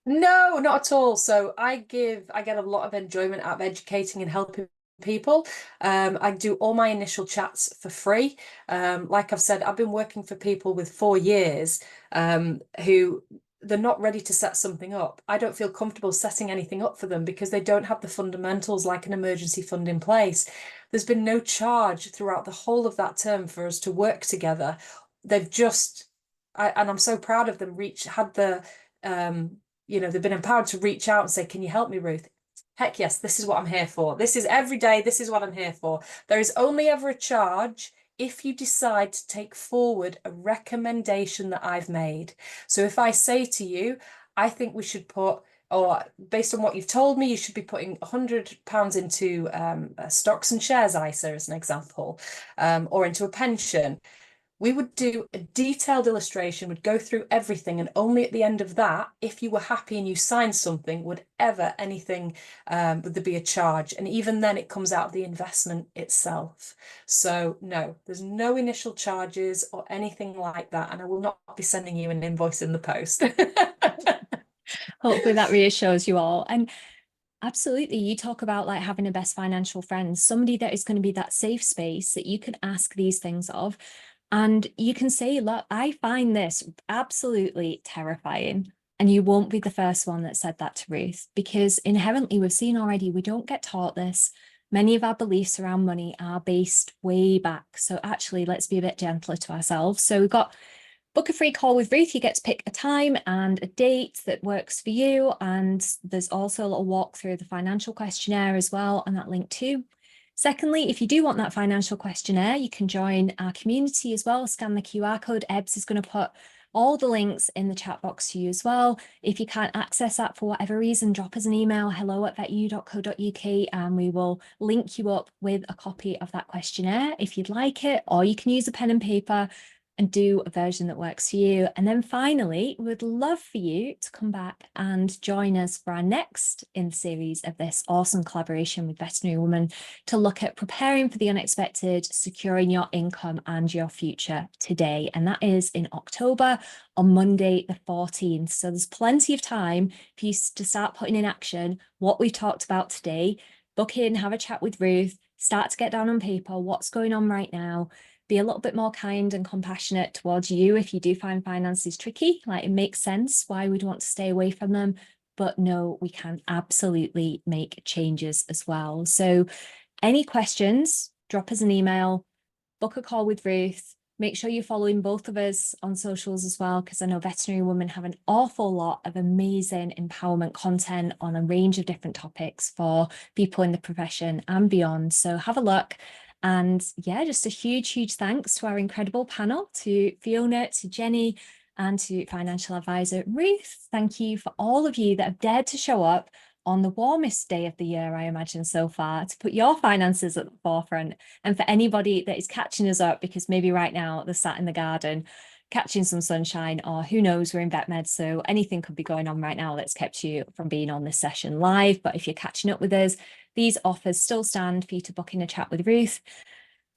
No, not at all. So I get a lot of enjoyment out of educating and helping people. I do all my initial chats for free. Like I've said, I've been working for people with 4 years who they're not ready to set something up. I don't feel comfortable setting anything up for them because they don't have the fundamentals like an emergency fund in place. There's been no charge throughout the whole of that term for us to work together. They've just, and I'm so proud of them, they've been empowered to reach out and say, can you help me, Ruth? Heck yes, this is what I'm here for. This is every day. This is what I'm here for. There is only ever a charge if you decide to take forward a recommendation that I've made. So if I say to you, I think we should put, or based on what you've told me, you should be putting £100 into a stocks and shares ISA as an example, or into a pension. We would do a detailed illustration, would go through everything, and only at the end of that, if you were happy and you signed something, would there be a charge. And even then it comes out of the investment itself. So no, there's no initial charges or anything like that. And I will not be sending you an invoice in the post. Hopefully that reassures you all. And absolutely, you talk about like having a best financial friend, somebody that is going to be that safe space that you can ask these things of. And you can say, look, I find this absolutely terrifying. And you won't be the first one that said that to Ruth, because inherently we've seen already, we don't get taught this. Many of our beliefs around money are based way back. So actually, let's be a bit gentler to ourselves. So we've got book a free call with Ruth. You get to pick a time and a date that works for you. And there's also a little walk through the financial questionnaire as well, and that link too. Secondly, if you do want that financial questionnaire, you can join our community as well. Scan the QR code. Ebbs is going to put all the links in the chat box for you as well. If you can't access that for whatever reason, drop us an email, hello@vetyou.co.uk, and we will link you up with a copy of that questionnaire if you'd like it, or you can use a pen and paper and do a version that works for you. And then finally, we'd love for you to come back and join us for our next in the series of this awesome collaboration with Veterinary Woman to look at preparing for the unexpected, securing your income and your future today. And that is in October on Monday, the 14th. So there's plenty of time for you to start putting in action what we've talked about today. Book in, have a chat with Ruth, start to get down on paper what's going on right now. Be a little bit more kind and compassionate towards you if you do find finances tricky. Like, it makes sense why we'd want to stay away from them, but no, we can absolutely make changes as well. So any questions, drop us an email, book a call with Ruth. Make sure you're following both of us on socials as well, because I know Veterinary Women have an awful lot of amazing empowerment content on a range of different topics for people in the profession and beyond. So have a look. And yeah, just a huge thanks to our incredible panel, to Fiona, to Jenny, and to financial advisor Ruth. Thank you for all of you that have dared to show up on the warmest day of the year, I imagine, so far, to put your finances at the forefront. And for anybody that is catching us up, because maybe right now they're sat in the garden catching some sunshine, or who knows, we're in vet med, so anything could be going on right now that's kept you from being on this session live. But if you're catching up with us, these offers still stand for you to book in a chat with Ruth.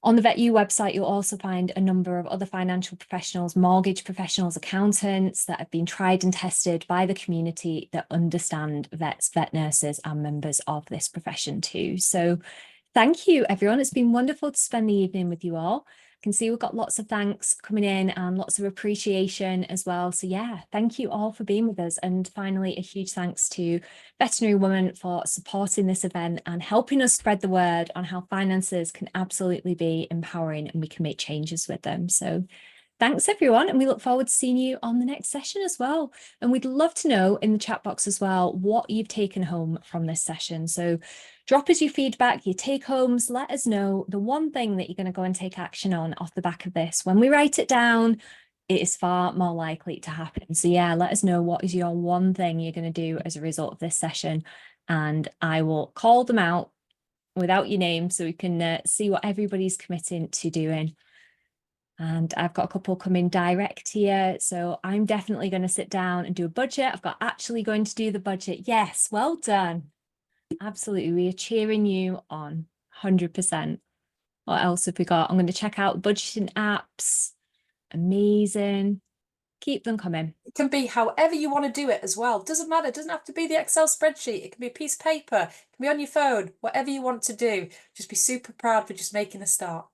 On the VetYou website, you'll also find a number of other financial professionals, mortgage professionals, accountants that have been tried and tested by the community that understand vets, vet nurses, and members of this profession too. So thank you, everyone. It's been wonderful to spend the evening with you all. Can see we've got lots of thanks coming in and lots of appreciation as well. So yeah, thank you all for being with us. And finally, a huge thanks to Veterinary Woman for supporting this event and helping us spread the word on how finances can absolutely be empowering and we can make changes with them. So thanks, everyone, and we look forward to seeing you on the next session as well. And we'd love to know in the chat box as well what you've taken home from this session. So drop us your feedback, your take-homes. Let us know the one thing that you're going to go and take action on off the back of this. When we write it down, it is far more likely to happen. So yeah, let us know what is your one thing you're going to do as a result of this session, and I will call them out without your name so we can see what everybody's committing to doing. And I've got a couple coming direct here. So I'm definitely going to sit down and do a budget. I've got actually going to do the budget. Yes, well done. Absolutely. We are cheering you on 100%. What else have we got? I'm going to check out budgeting apps. Amazing. Keep them coming. It can be however you want to do it as well. Doesn't matter. It doesn't have to be the Excel spreadsheet. It can be a piece of paper. It can be on your phone. Whatever you want to do. Just be super proud for just making a start.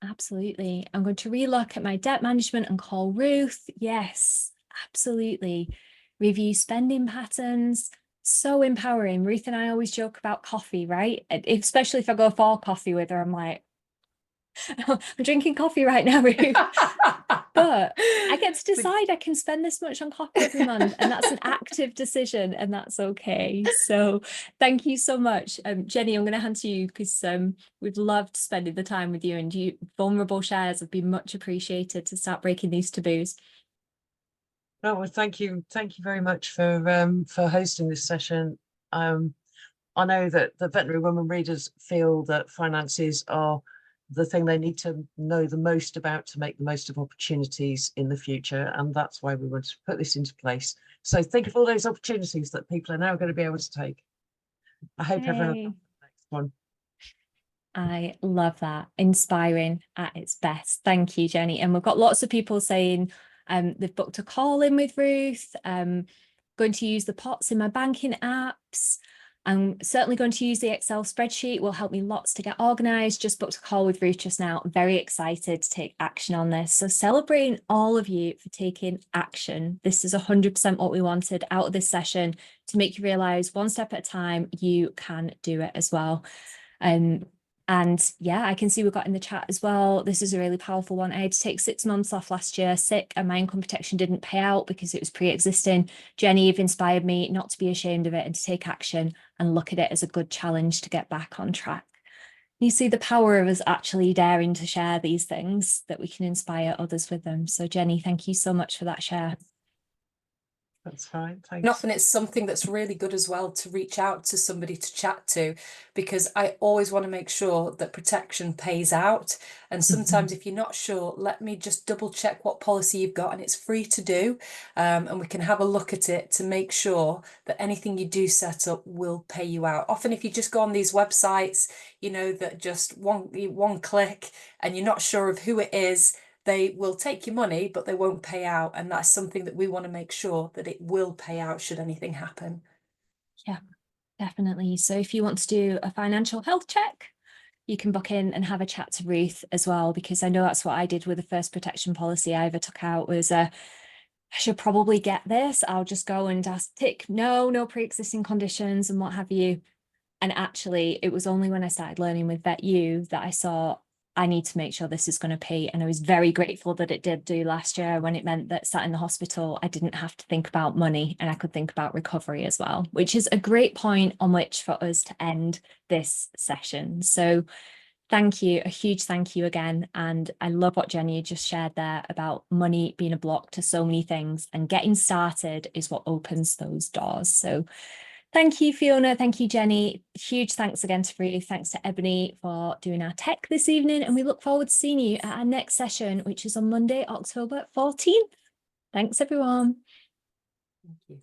Absolutely. I'm going to relook at my debt management and call Ruth. Yes, absolutely. Review spending patterns. So empowering. Ruth and I always joke about coffee, right? Especially if I go for coffee with her, I'm like, I'm drinking coffee right now, Ruth. But I get to decide I can spend this much on coffee every month, and that's an active decision, and that's okay. So thank you so much. Jenny, I'm going to hand to you because we've loved spending the time with you, and you vulnerable shares have been much appreciated to start breaking these taboos. Oh, well, thank you very much for hosting this session. I know that the veterinary women readers feel that finances are the thing they need to know the most about to make the most of opportunities in the future, and that's why we want to put this into place. So think of all those opportunities that people are now going to be able to take. I hope everyone has the next one. I love that. Inspiring at its best. Thank you, Jenny. And we've got lots of people saying they've booked a call in with Ruth, going to use the pots in my banking apps. I'm certainly going to use the Excel spreadsheet. Will help me lots to get organized. Just booked a call with Ruth just now. Very excited to take action on this. So celebrating all of you for taking action. This is 100% what we wanted out of this session, to make you realize one step at a time, you can do it as well. And yeah, I can see we've got in the chat as well. This is a really powerful one. I had to take 6 months off last year sick, and my income protection didn't pay out because it was pre-existing. Jenny, you've inspired me not to be ashamed of it and to take action and look at it as a good challenge to get back on track. You see the power of us actually daring to share these things, that we can inspire others with them. So Jenny, thank you so much for that share. That's fine. Thanks. And often it's something that's really good as well to reach out to somebody to chat to, because I always want to make sure that protection pays out. And sometimes if you're not sure, let me just double check what policy you've got, and it's free to do. And we can have a look at it to make sure that anything you do set up will pay you out. Often if you just go on these websites, you know, that just one click and you're not sure of who it is, they will take your money, but they won't pay out. And that's something that we want to make sure that it will pay out should anything happen. Yeah, definitely. So if you want to do a financial health check, you can book in and have a chat to Ruth as well, because I know that's what I did with the first protection policy I ever took out. Was I should probably get this. I'll just go and ask, tick no pre-existing conditions and what have you. And actually, it was only when I started learning with VetYou that I saw I need to make sure this is going to pay. And I was very grateful that it did do last year, when it meant that sat in the hospital, I didn't have to think about money and I could think about recovery as well, which is a great point on which for us to end this session. So thank you, a huge thank you again. And I love what Jenny just shared there about money being a block to so many things, and getting started is what opens those doors. So thank you, Fiona. Thank you, Jenny. Huge thanks again to Ruth. Thanks to Ebony for doing our tech this evening. And we look forward to seeing you at our next session, which is on Monday, October 14th. Thanks, everyone. Thank you.